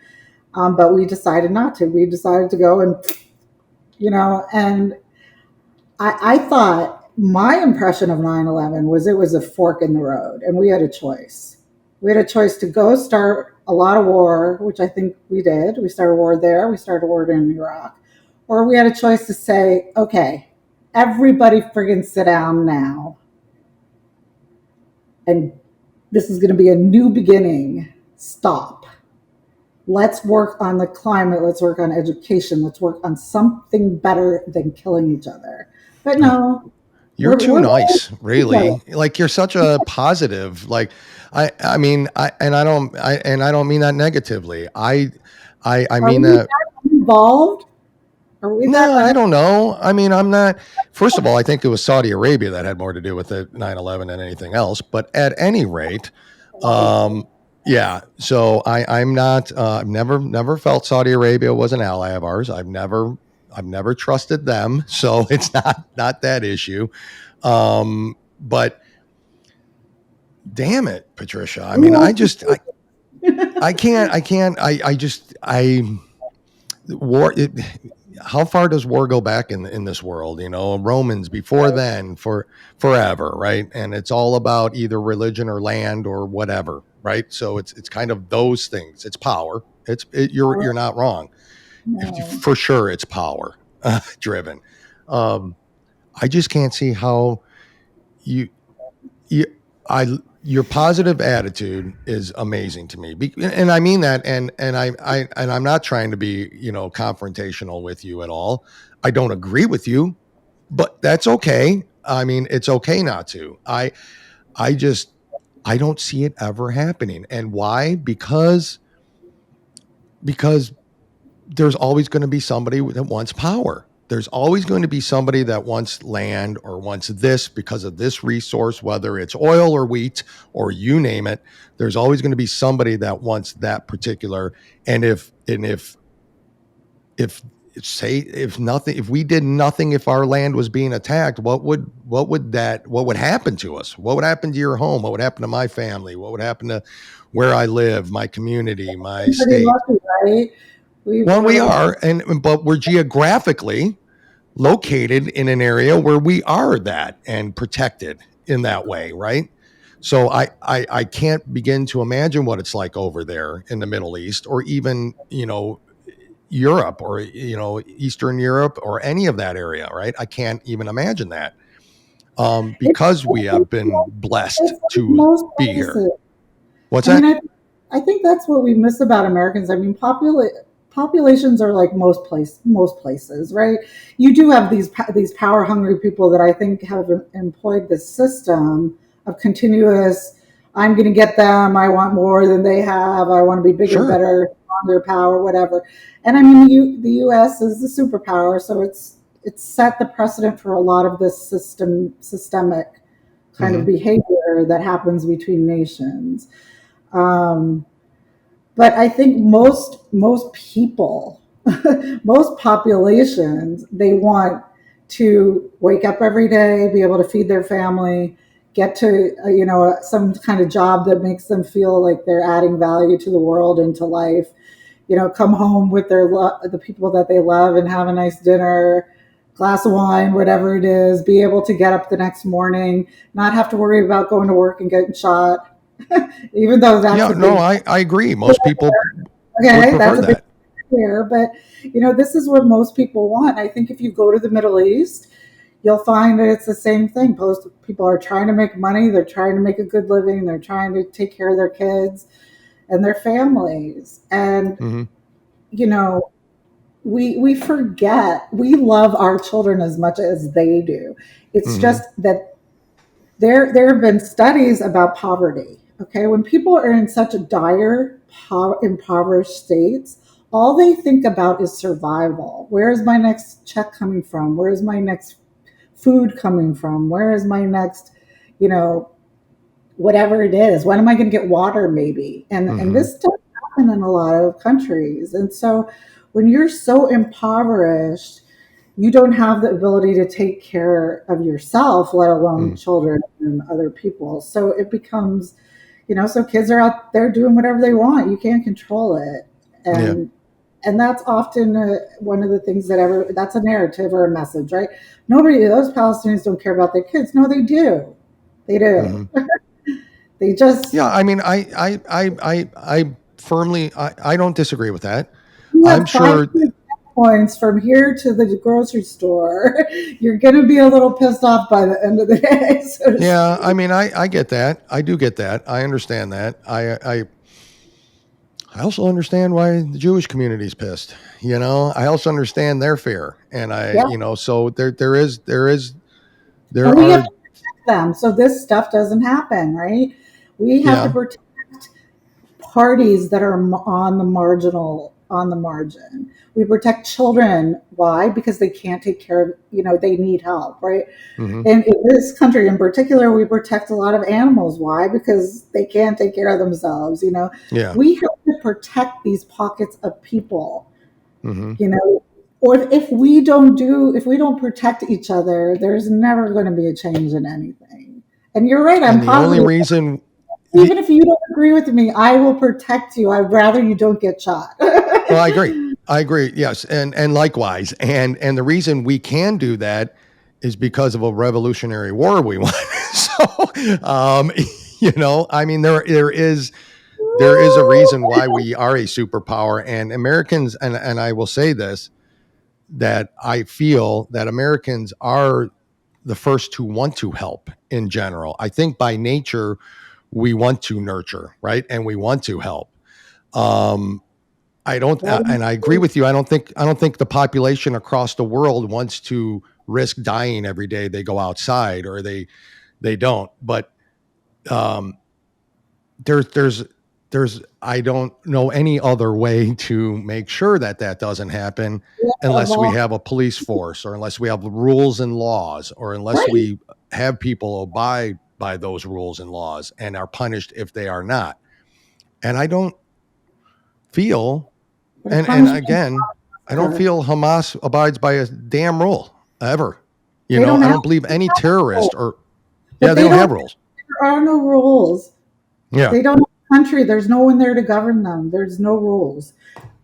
But we decided not to. We decided to go and, you know, and I thought my impression of 9/11 was it was a fork in the road and we had a choice. We had a choice to go start a lot of war, which I think we did. We started a war there, we started a war in Iraq. Or we had a choice to say, okay, everybody friggin' sit down now. And this is going to be a new beginning. Stop. Let's work on the climate. Let's work on education. Let's work on something better than killing each other. But Oh, no, you're too we're nice, each other. really. Like you're such a positive. Like I mean, I don't mean that negatively. I Are mean we that. that involved? Are we that No, I don't know. I mean, I'm not. First of all, I think it was Saudi Arabia that had more to do with it 9/11 than anything else. But at any rate, unbelievable? yeah. So I'm not. I've never felt Saudi Arabia was an ally of ours. I've never trusted them. So it's not that issue. But damn it, Patricia. I Who mean, wants to I just war. How far does war go back in this world? You know, Romans before then for forever, right? And it's all about either religion or land or whatever, right? So it's kind of those things. It's power. You're not wrong. no. For sure, it's power driven. Um, I just can't see how you you I your positive attitude is amazing to me, and I mean that, and I'm not trying to be, you know, confrontational with you at all. I don't agree with you, but that's okay. I mean, it's okay not to. I just I don't see it ever happening, and why? Because there's always going to be somebody that wants power. There's always going to be somebody that wants land or wants this because of this resource, whether it's oil or wheat or you name it. There's always going to be somebody that wants that particular. And if say if we did nothing, if our land was being attacked, what would happen to us? What would happen to your home? What would happen to my family? What would happen to where I live, my community, my Pretty state? lucky, right? Well, we We're are, but we're geographically located in an area where we are that and protected in that way, right? So I can't begin to imagine what it's like over there in the Middle East, or even, you know, Europe, or, you know, Eastern Europe, or any of that area, right? I can't even imagine that, it's, because we have it's, been blessed it's like to most be here. places. What's I mean, that? I think that's what we miss about Americans. I mean, populations are like most places, right? You do have these power hungry people that I think have employed this system of continuous. I'm going to get them. I want more than they have. I want to be bigger, Sure. better, stronger, power, whatever. And I mean, the U.S. is the superpower, so it's set the precedent for a lot of this systemic kind of Hmm. behavior that happens between nations. Um, but I think most people, most populations, they want to wake up every day, be able to feed their family, get to, some kind of job that makes them feel like they're adding value to the world and to life. Come home with the people that they love and have a nice dinner, glass of wine, whatever it is, be able to get up the next morning, not have to worry about going to work and getting shot. Even though that's I agree. Most people would okay, prefer that's a big that. here, but this is what most people want. I think if you go to the Middle East, you'll find that it's the same thing. Most people are trying to make money, they're trying to make a good living, they're trying to take care of their kids and their families. And we forget we love our children as much as they do. It's just that there have been studies about poverty. Okay, when people are in such a dire, impoverished states, all they think about is survival. Where is my next check coming from? Where is my next food coming from? Where is my next, whatever it is? When am I going to get water? Maybe, and this doesn't happen in a lot of countries. And so, when you're so impoverished, you don't have the ability to take care of yourself, let alone children and other people. So it becomes, so kids are out there doing whatever they want. You can't control it. And that's often one of the things that's a narrative or a message, right? Those Palestinians don't care about their kids. No, they do. They do. They just. Yeah. I mean, I firmly, I don't disagree with that. I'm sure points from here to the grocery store, you're going to be a little pissed off by the end of the day. I mean, I get that. I do get that. I understand that. I also understand why the Jewish community is pissed. I also understand their fear, and so there are. We have to protect them so this stuff doesn't happen, right? We have to protect parties that are on the margin. We protect children. Why? Because they can't take care of, they need help, right? And in this country in particular, we protect a lot of animals. Why? Because they can't take care of themselves, We have to protect these pockets of people, or if we don't protect each other, there's never going to be a change in anything. And you're right. I'm positive. The only reason, even if you don't agree with me, I will protect you. I'd rather you don't get shot. Well, I agree. Yes. And likewise. And the reason we can do that is because of a revolutionary war we won. So, I mean, there is a reason why we are a superpower, and Americans, and I will say this, that I feel that Americans are the first to want to help in general. I think by nature, we want to nurture, right? And we want to help. I don't, and I agree with you. I don't think the population across the world wants to risk dying every day they go outside, or they don't. But there's I don't know any other way to make sure that doesn't happen unless we have a police force, or unless we have rules and laws, or unless we have people abide by those rules and laws and are punished if they are not. And I don't feel, and again, I don't feel Hamas abides by a damn rule ever. I don't believe any terrorist they don't have rules. There are no rules. Yeah. They don't have a country. There's no one there to govern them. There's no rules.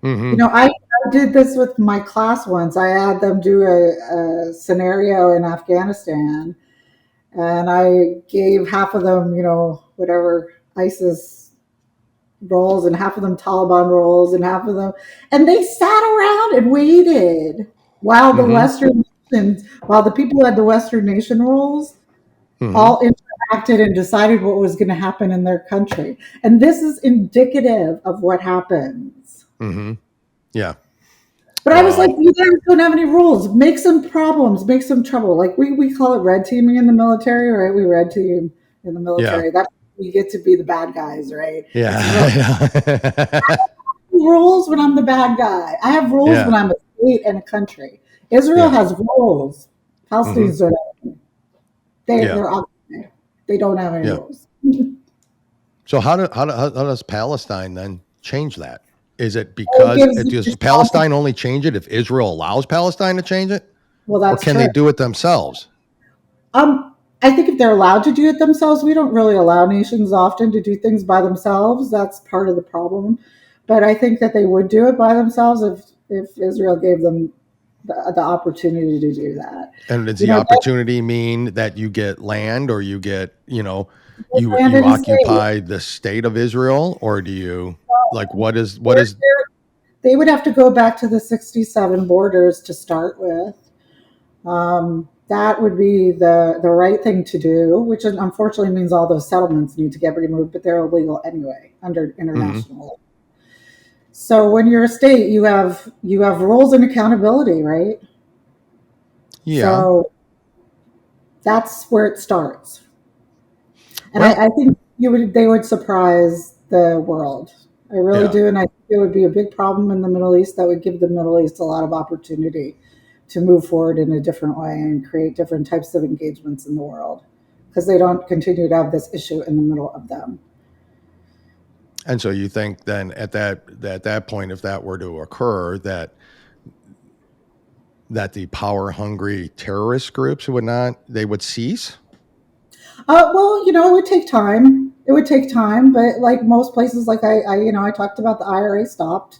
I did this with my class once. I had them do a scenario in Afghanistan, and I gave half of them, whatever ISIS roles, and half of them Taliban roles, and half of them, and they sat around and waited while the Western nations, while the people who had the Western nation roles all interacted and decided what was going to happen in their country. And this is indicative of what happens. Yeah. But I was like, you guys don't have any rules. Make some problems, make some trouble. Like we call it red teaming in the military, right? We red team in the military. That we get to be the bad guys, right? Yeah. I have rules when I'm the bad guy. I have rules when I'm a state and a country. Israel has rules. Palestinians don't have any. They're occupied. They don't have any rules. So how does Palestine then change that? Is it because does Palestine only change it if Israel allows Palestine to change it? Well, that's or can they do it themselves? I I think if they're allowed to do it themselves, we don't really allow nations often to do things by themselves. That's part of the problem. But I think that they would do it by themselves if Israel gave them the opportunity to do that. And does You the know, opportunity mean that you get land, or you get, land you in a state. occupy the state of Israel, or do you like They're- they would have to go back to the 67 borders to start with. That would be the right thing to do, which unfortunately means all those settlements need to get removed, but they're illegal anyway under international law. So when you're a state, you have rules and accountability, right? Yeah. So that's where it starts. And Well- I think they would surprise the world. I really do, and I think it would be a big problem in the Middle East that would give the Middle East a lot of opportunity to move forward in a different way and create different types of engagements in the world, because they don't continue to have this issue in the middle of them. And so you think then at that point, if that were to occur, that the power hungry terrorist groups would cease? Well, it would take time. It would take time, but like most places, like I talked about, the IRA stopped,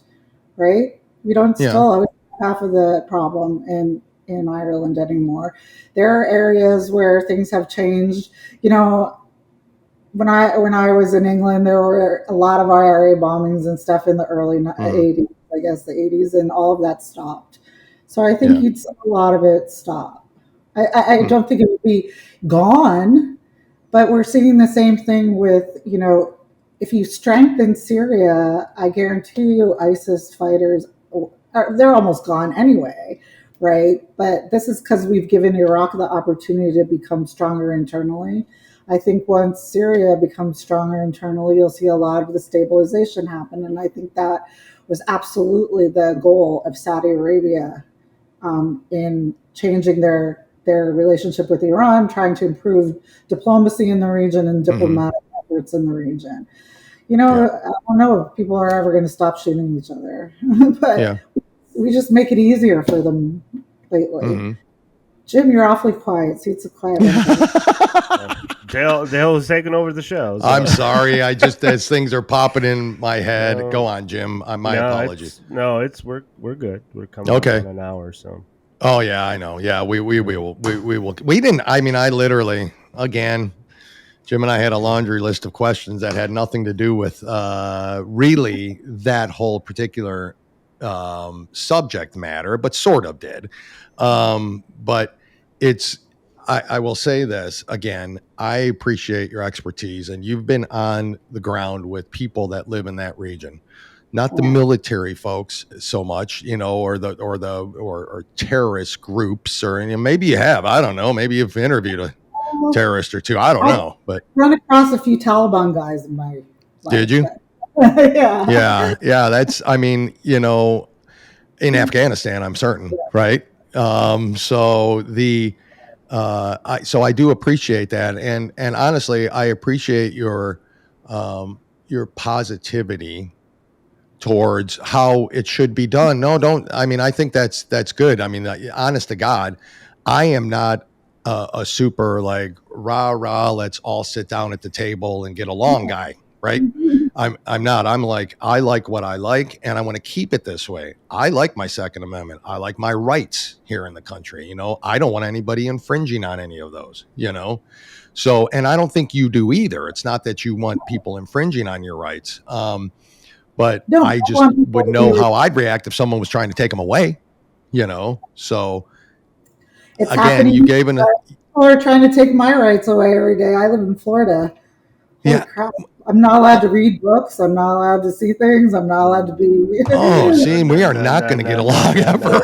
right? We don't still have half of the problem in Ireland anymore. There are areas where things have changed. When I was in England, there were a lot of IRA bombings and stuff in the early 80s, I guess the 80s, and all of that stopped. So I think you'd see a lot of it stop. I don't think it would be gone, but we're seeing the same thing with, if you strengthen Syria, I guarantee you ISIS fighters, they're almost gone anyway, right? But this is because we've given Iraq the opportunity to become stronger internally. I think once Syria becomes stronger internally, you'll see a lot of the stabilization happen. And I think that was absolutely the goal of Saudi Arabia in changing their relationship with Iran, trying to improve diplomacy in the region and diplomatic efforts in the region. I don't know if people are ever going to stop shooting each other, but we just make it easier for them lately. Jim, you're awfully quiet. See, it's a quiet one. Dale was taking over the show. So. I'm sorry. I just, as things are popping in my head. Go on, Jim. My apologies. We're good. We're coming up on an hour, so. Oh yeah, I know. Yeah, we will. We didn't. I mean, I literally, again, Jim and I had a laundry list of questions that had nothing to do with really that whole particular subject matter, but sort of did. But it's. I will say this again. I appreciate your expertise, and you've been on the ground with people that live in that region. Not the military folks so much, or terrorist groups, or maybe you have. I don't know. Maybe you've interviewed a terrorist or two. I don't know. But run across a few Taliban guys in my life. Did you? Yeah. Yeah. That's. I mean, in Afghanistan, I'm certain, right? So I do appreciate that, and honestly, I appreciate your positivity towards how it should be done. No, don't. I mean, I think that's good. I mean, honest to God, I am not a super like rah, let's all sit down at the table and get along guy, right? I'm not. I'm like, I like what I like, and I want to keep it this way. I like my Second Amendment. I like my rights here in the country. I don't want anybody infringing on any of those, So, and I don't think you do either. It's not that you want people infringing on your rights. But I just would know how I'd react if someone was trying to take them away, So it's again, happening. you gave people are trying to take my rights away every day. I live in Florida. Holy crap. I'm not allowed to read books. I'm not allowed to see things. I'm not allowed to be. Oh, see, we are not going to get along ever.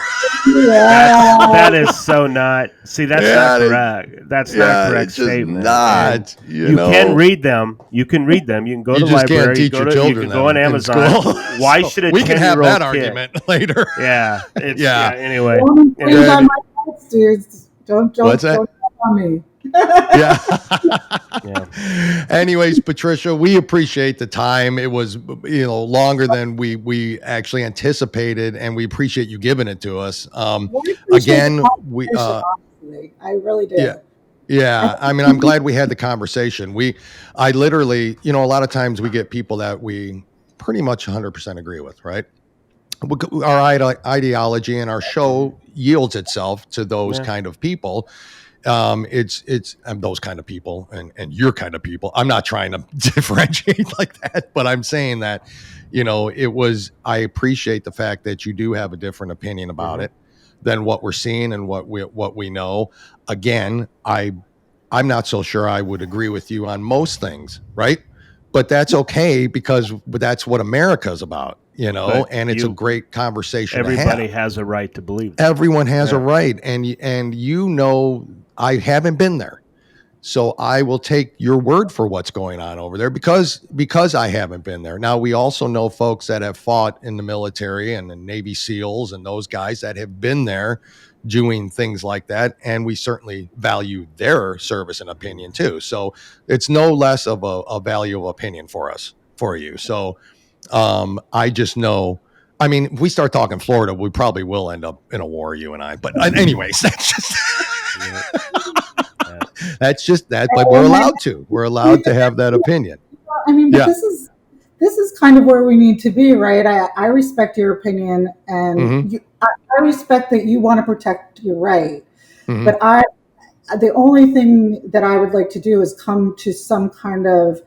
Yeah. That is so not. See, that's not correct. That's not a correct statement. Not. You can read them. You can read them. You can go to the library. Can't teach your children. You can go on Amazon. Why should a 10-year-old we can have that kid, argument later? Yeah. Anyway. Don't What's that? on me. Yeah. Anyways, Patricia, we appreciate the time. It was, longer than we actually anticipated, and we appreciate you giving it to us. Again, I really do. Yeah, I mean, I'm glad we had the conversation. I literally, a lot of times we get people that we pretty much 100% agree with, right? Our ideology and our show yields itself to those kind of people. It's those kind of people and your kind of people. I'm not trying to differentiate like that, but I'm saying that, I appreciate the fact that you do have a different opinion about it than what we're seeing and what we know. Again, I'm not so sure I would agree with you on most things, right? But that's okay because that's what America's about, But and it's a great conversation. Everybody has a right to believe that. Everyone has a right, and I haven't been there, so I will take your word for what's going on over there because I haven't been there. Now we also know folks that have fought in the military and the Navy SEALs and those guys that have been there doing things like that, and we certainly value their service and opinion too. So it's no less of a value of opinion for you. So I just know. I mean, if we start talking Florida, we probably will end up in a war, you and I. But anyways, that's just that. But we're allowed to. We're allowed to have that opinion. I mean, but this is kind of where we need to be, right? I respect your opinion, and I respect that you want to protect your right. But the only thing that I would like to do is come to some kind of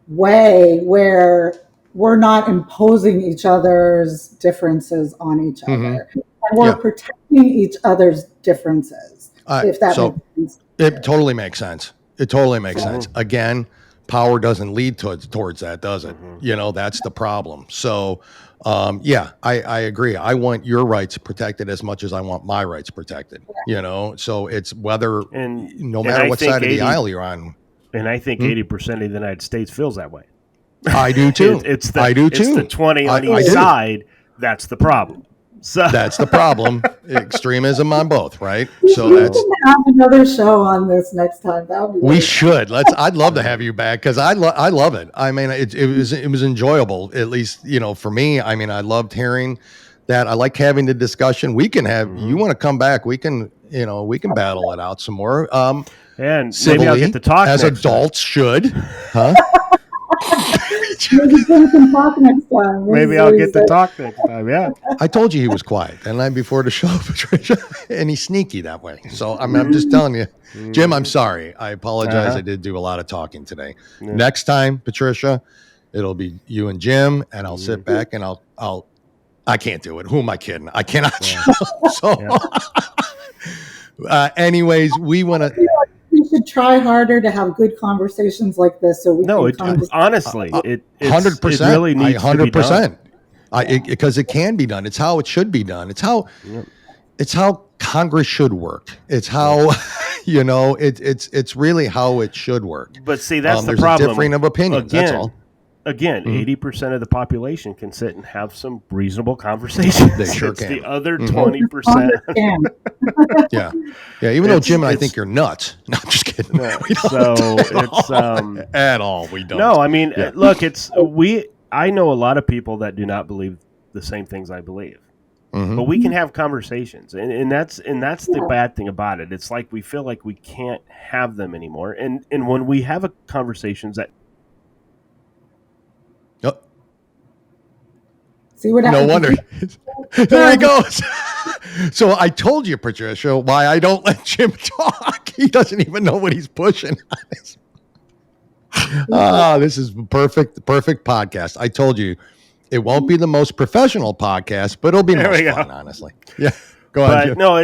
way where we're not imposing each other's differences on each other, and we're protecting each other's differences. If that makes sense. It totally makes sense. It totally makes sense. Again, power doesn't lead towards that, does it? That's the problem. So, I agree. I want your rights protected as much as I want my rights protected. So it's no matter what side of the aisle you're on. And I think 80% of the United States feels that way. I do too. I do too. It's the 20 on each side. That's the problem. So that's the problem. Extremism on both, right? So that's have another show on this next time. That would be we should. I'd love to have you back because I love it. I mean, it was enjoyable, at least for me. I mean, I loved hearing that. I like having the discussion. We can have. You want to come back? We can. We can battle it out some more. And maybe I'll get to talk as adults should, huh? Maybe Jim can talk next time. Maybe I'll get to talk next time. Yeah. I told you he was quiet the night before the show, Patricia, and he's sneaky that way. So I'm just telling you, Jim. I'm sorry. I apologize. I did do a lot of talking today. Next time, Patricia, it'll be you and Jim, and I'll sit back and I can't do it. Who am I kidding? I cannot. Anyways, we want to. We should try harder to have good conversations like this. So we honestly, it 100%. It really needs 100%. To be done. Because it can be done. It's how it should be done. It's how Congress should work. It's how it's really how it should work. But see, that's the there's problem. A differing of opinions. That's all. Again, 80% of the population can sit and have some reasonable conversations. They sure can. The other 20%. Yeah. Even though Jim and I think you're nuts. No, I'm just kidding. No, it's at all. We don't. No, I mean, look, I know a lot of people that do not believe the same things I believe. But we can have conversations, and that's the bad thing about it. It's like we feel like we can't have them anymore. And when we have conversations that. See what happens. No wonder. There he goes. So I told you, Patricia, why I don't let Jim talk. He doesn't even know what he's pushing. This is perfect podcast. I told you it won't be the most professional podcast, but it'll be most fun, honestly. Yeah. Go ahead. Jim. No,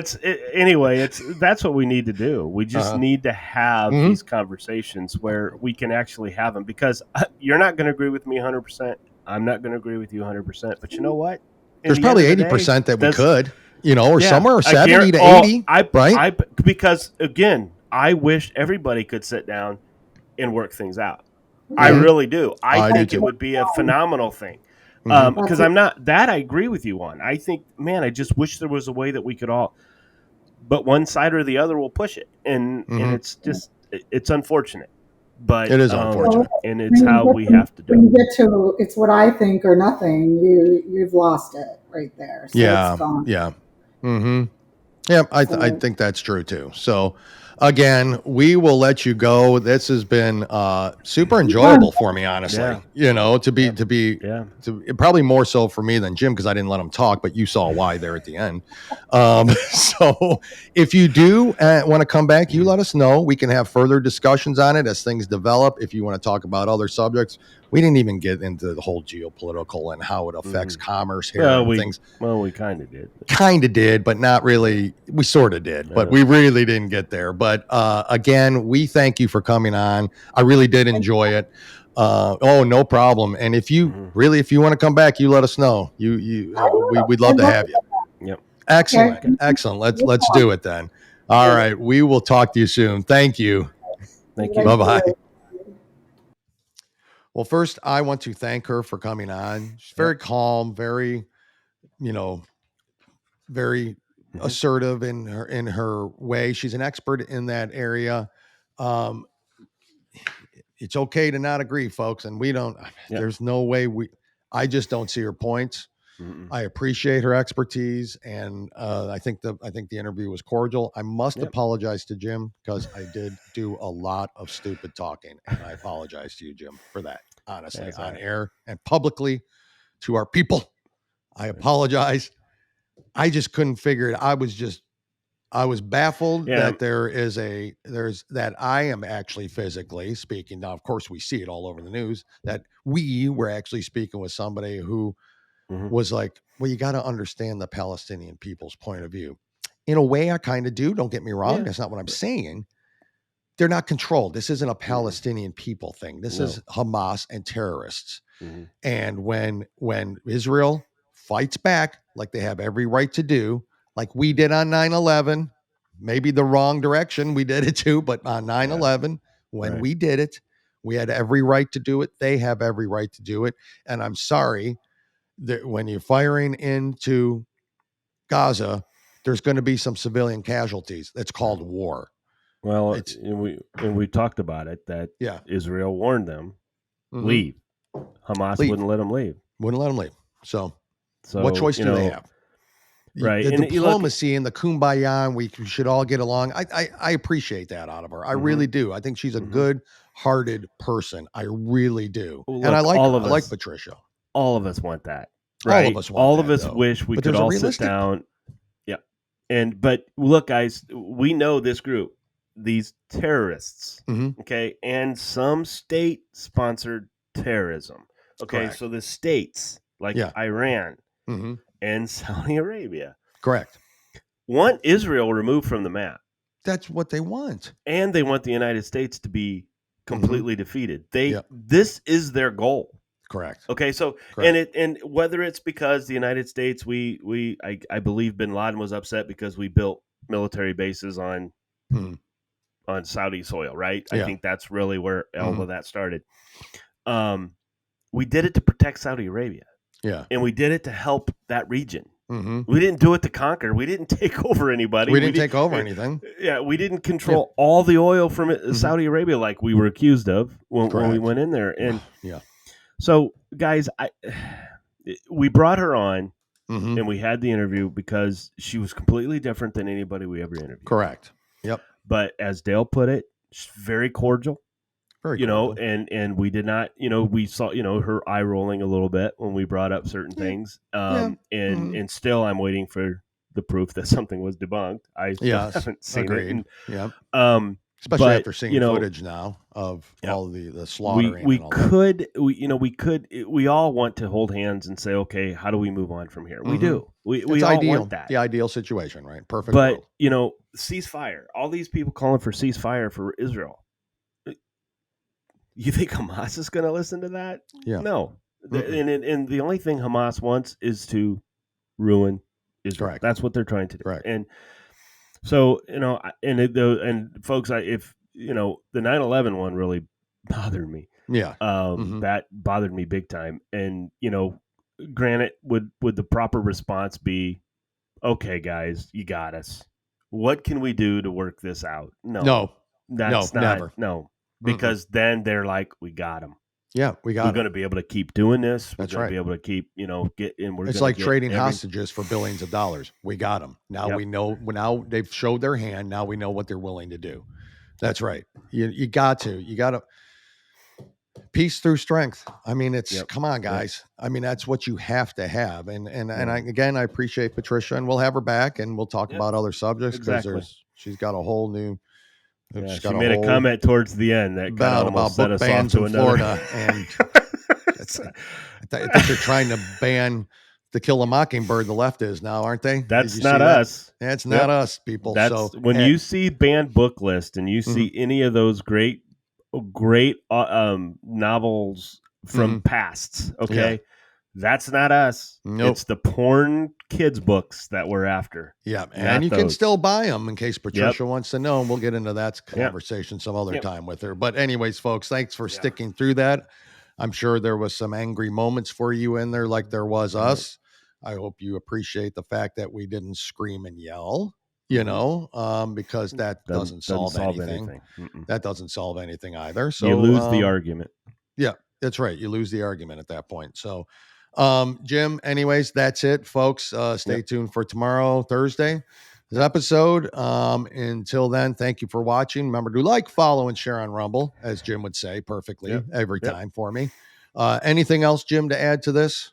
anyway, that's what we need to do. We just need to have these conversations where we can actually have them, because you're not going to agree with me 100%. I'm not going to agree with you 100%, but you know what? There's probably 80% that we could, or somewhere 70 to 80, right? Because again, I wish everybody could sit down and work things out. I really do. I think it would be a phenomenal thing. Because I'm not that I agree with you on. I think, man, I just wish there was a way that we could all, but one side or the other will push it, and it's just it's unfortunate. But it is unfortunate, and it's how we have to do. When you get to it's what I think or nothing, you've lost it right there. So yeah. I think that's true too. So, again, we will let you go. This has been super enjoyable for me, honestly. Yeah. You know, Yeah. to probably more so for me than Jim, because I didn't let him talk, but you saw why there at the end. So if you do want to come back, you let us know. We can have further discussions on it as things develop. If you want to talk about other subjects, we didn't even get into the whole geopolitical and how it affects commerce here and things. Well, we kind of did. Kind of did, but not really. We sort of did, but we really didn't get there. But again, we thank you for coming on. I really did enjoy it. Oh, no problem. And if you if you want to come back, you let us know. We'd love to have you. Yep. Excellent. Excellent. Let's do it then. All right. We will talk to you soon. Thank you. Thank you. Bye-bye. Well, first, I want to thank her for coming on. She's very calm, very, very assertive in her way. She's an expert in that area. It's okay to not agree, folks, and we don't. There's no way I just don't see her points. I appreciate her expertise, and I think the interview was cordial. I must apologize to Jim because I did do a lot of stupid talking, and I apologize to you, Jim, for that. Honestly, on air and publicly to our people, I apologize. I just couldn't figure it. I was baffled that that I am actually physically speaking. Now, of course, we see it all over the news that we were actually speaking with somebody who was like, well, you got to understand the Palestinian people's point of view. In a way, I kind of do. Don't get me wrong. That's not what I'm saying. They're not controlled. This isn't a Palestinian people thing. This is Hamas and terrorists. And when Israel fights back, like they have every right to do, like we did on 9/11, maybe the wrong direction, we did it too, but on 9/11, when we did it, we had every right to do it. They have every right to do it. And I'm sorry that when you're firing into Gaza, there's going to be some civilian casualties. That's called war. Well, we talked about it that Israel warned them, leave. Hamas wouldn't let them leave. Wouldn't let them leave. So what choice do they have? Right. The diplomacy and the kumbaya, and we should all get along. I appreciate that out of her. I really do. I think she's a good-hearted person. I really do. Well, and I like all her. of I us, like Patricia. All of us want that. Right? All of us want all that, of us though. wish we But could there's a all sit realistic- down. But look, guys, we know this group, these terrorists, okay, and some state-sponsored terrorism. Okay, Correct. so the states like Iran and Saudi Arabia, correct, want Israel removed from the map. That's what they want, and they want the United States to be completely defeated. This is their goal. Correct. Okay, so and whether it's because the United States, I believe Bin Laden was upset because we built military bases on Saudi soil, right? I think that's really where all of that started. We did it to protect Saudi Arabia. Yeah, and we did it to help that region. We didn't do it to conquer. We didn't take over anybody. We didn't take over anything. Yeah, we didn't control all the oil from Saudi Arabia like we were accused of when we went in there. And so, guys, we brought her on and we had the interview because she was completely different than anybody we ever interviewed. Correct. Yep. But as Dale put it, she's very cordial. Very cordial. And we did not, we saw, her eye rolling a little bit when we brought up certain things. And still I'm waiting for the proof that something was debunked. I haven't seen it. And, especially after seeing footage now of all the slaughtering. We all want to hold hands and say, okay, how do we move on from here? We do. We all ideal. want that. The ideal situation, right? Perfect. But, world. Ceasefire. All these people calling for ceasefire for Israel. You think Hamas is going to listen to that? Yeah. No. And the only thing Hamas wants is to ruin Israel. Correct. That's what they're trying to do. Right. And so, and folks, if the 9/11 one really bothered me. Yeah. That bothered me big time. And, granted, would the proper response be, okay, guys, you got us. What can we do to work this out? No. Never. No. Because then they're like, we got them. Yeah, we got We're it. going to be able to keep doing this. We're That's going right. to be able to keep, It's like trading hostages for billions of dollars. We got them. Now we know. Now they've showed their hand. Now we know what they're willing to do. That's right. You got to peace through strength. I mean, come on, guys. I mean, that's what you have to have. And I appreciate Patricia, and we'll have her back, and we'll talk about other subjects because she's got a whole new. Yeah, she made a comment towards the end that kind of almost set us off to another. Florida, and I think they're trying to ban To Kill a Mockingbird. The left is now, aren't they? That's not us. That's not us, people. That's when you see banned book list and you see any of those great novels from pasts. Okay. Yeah. That's not us. Nope. It's the porn kids books that we're after. Yeah, and you can still buy them in case Patricia wants to know, and we'll get into that conversation some other time with her. But anyways, folks, thanks for sticking through that. I'm sure there was some angry moments for you in there like there was us. I hope you appreciate the fact that we didn't scream and yell, because that doesn't solve anything. That doesn't solve anything either. So you lose the argument. Yeah, that's right. You lose the argument at that point. So Jim, anyways, that's it, folks. Stay tuned for tomorrow, Thursday, this episode. Until then, thank you for watching. Remember to like, follow, and share on Rumble, as Jim would say perfectly every time for me. Anything else, Jim, to add to this?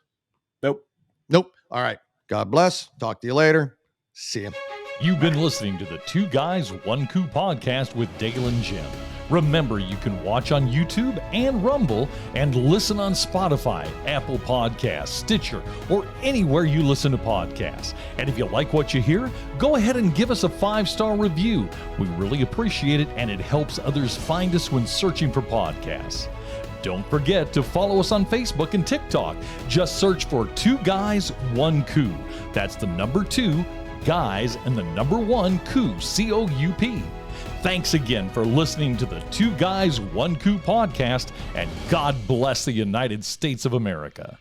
Nope. All right. God bless. Talk to you later. See you. You've been listening to the Two Guys, One Coup podcast with Dale and Jim. Remember, you can watch on YouTube and Rumble and listen on Spotify, Apple Podcasts, Stitcher, or anywhere you listen to podcasts. And if you like what you hear, go ahead and give us a 5-star review. We really appreciate it, and it helps others find us when searching for podcasts. Don't forget to follow us on Facebook and TikTok. Just search for Two Guys, One Coup. That's the number 2, guys, and the number 1, Coup, C-O-U-P. Thanks again for listening to the Two Guys, One Coup podcast, and God bless the United States of America.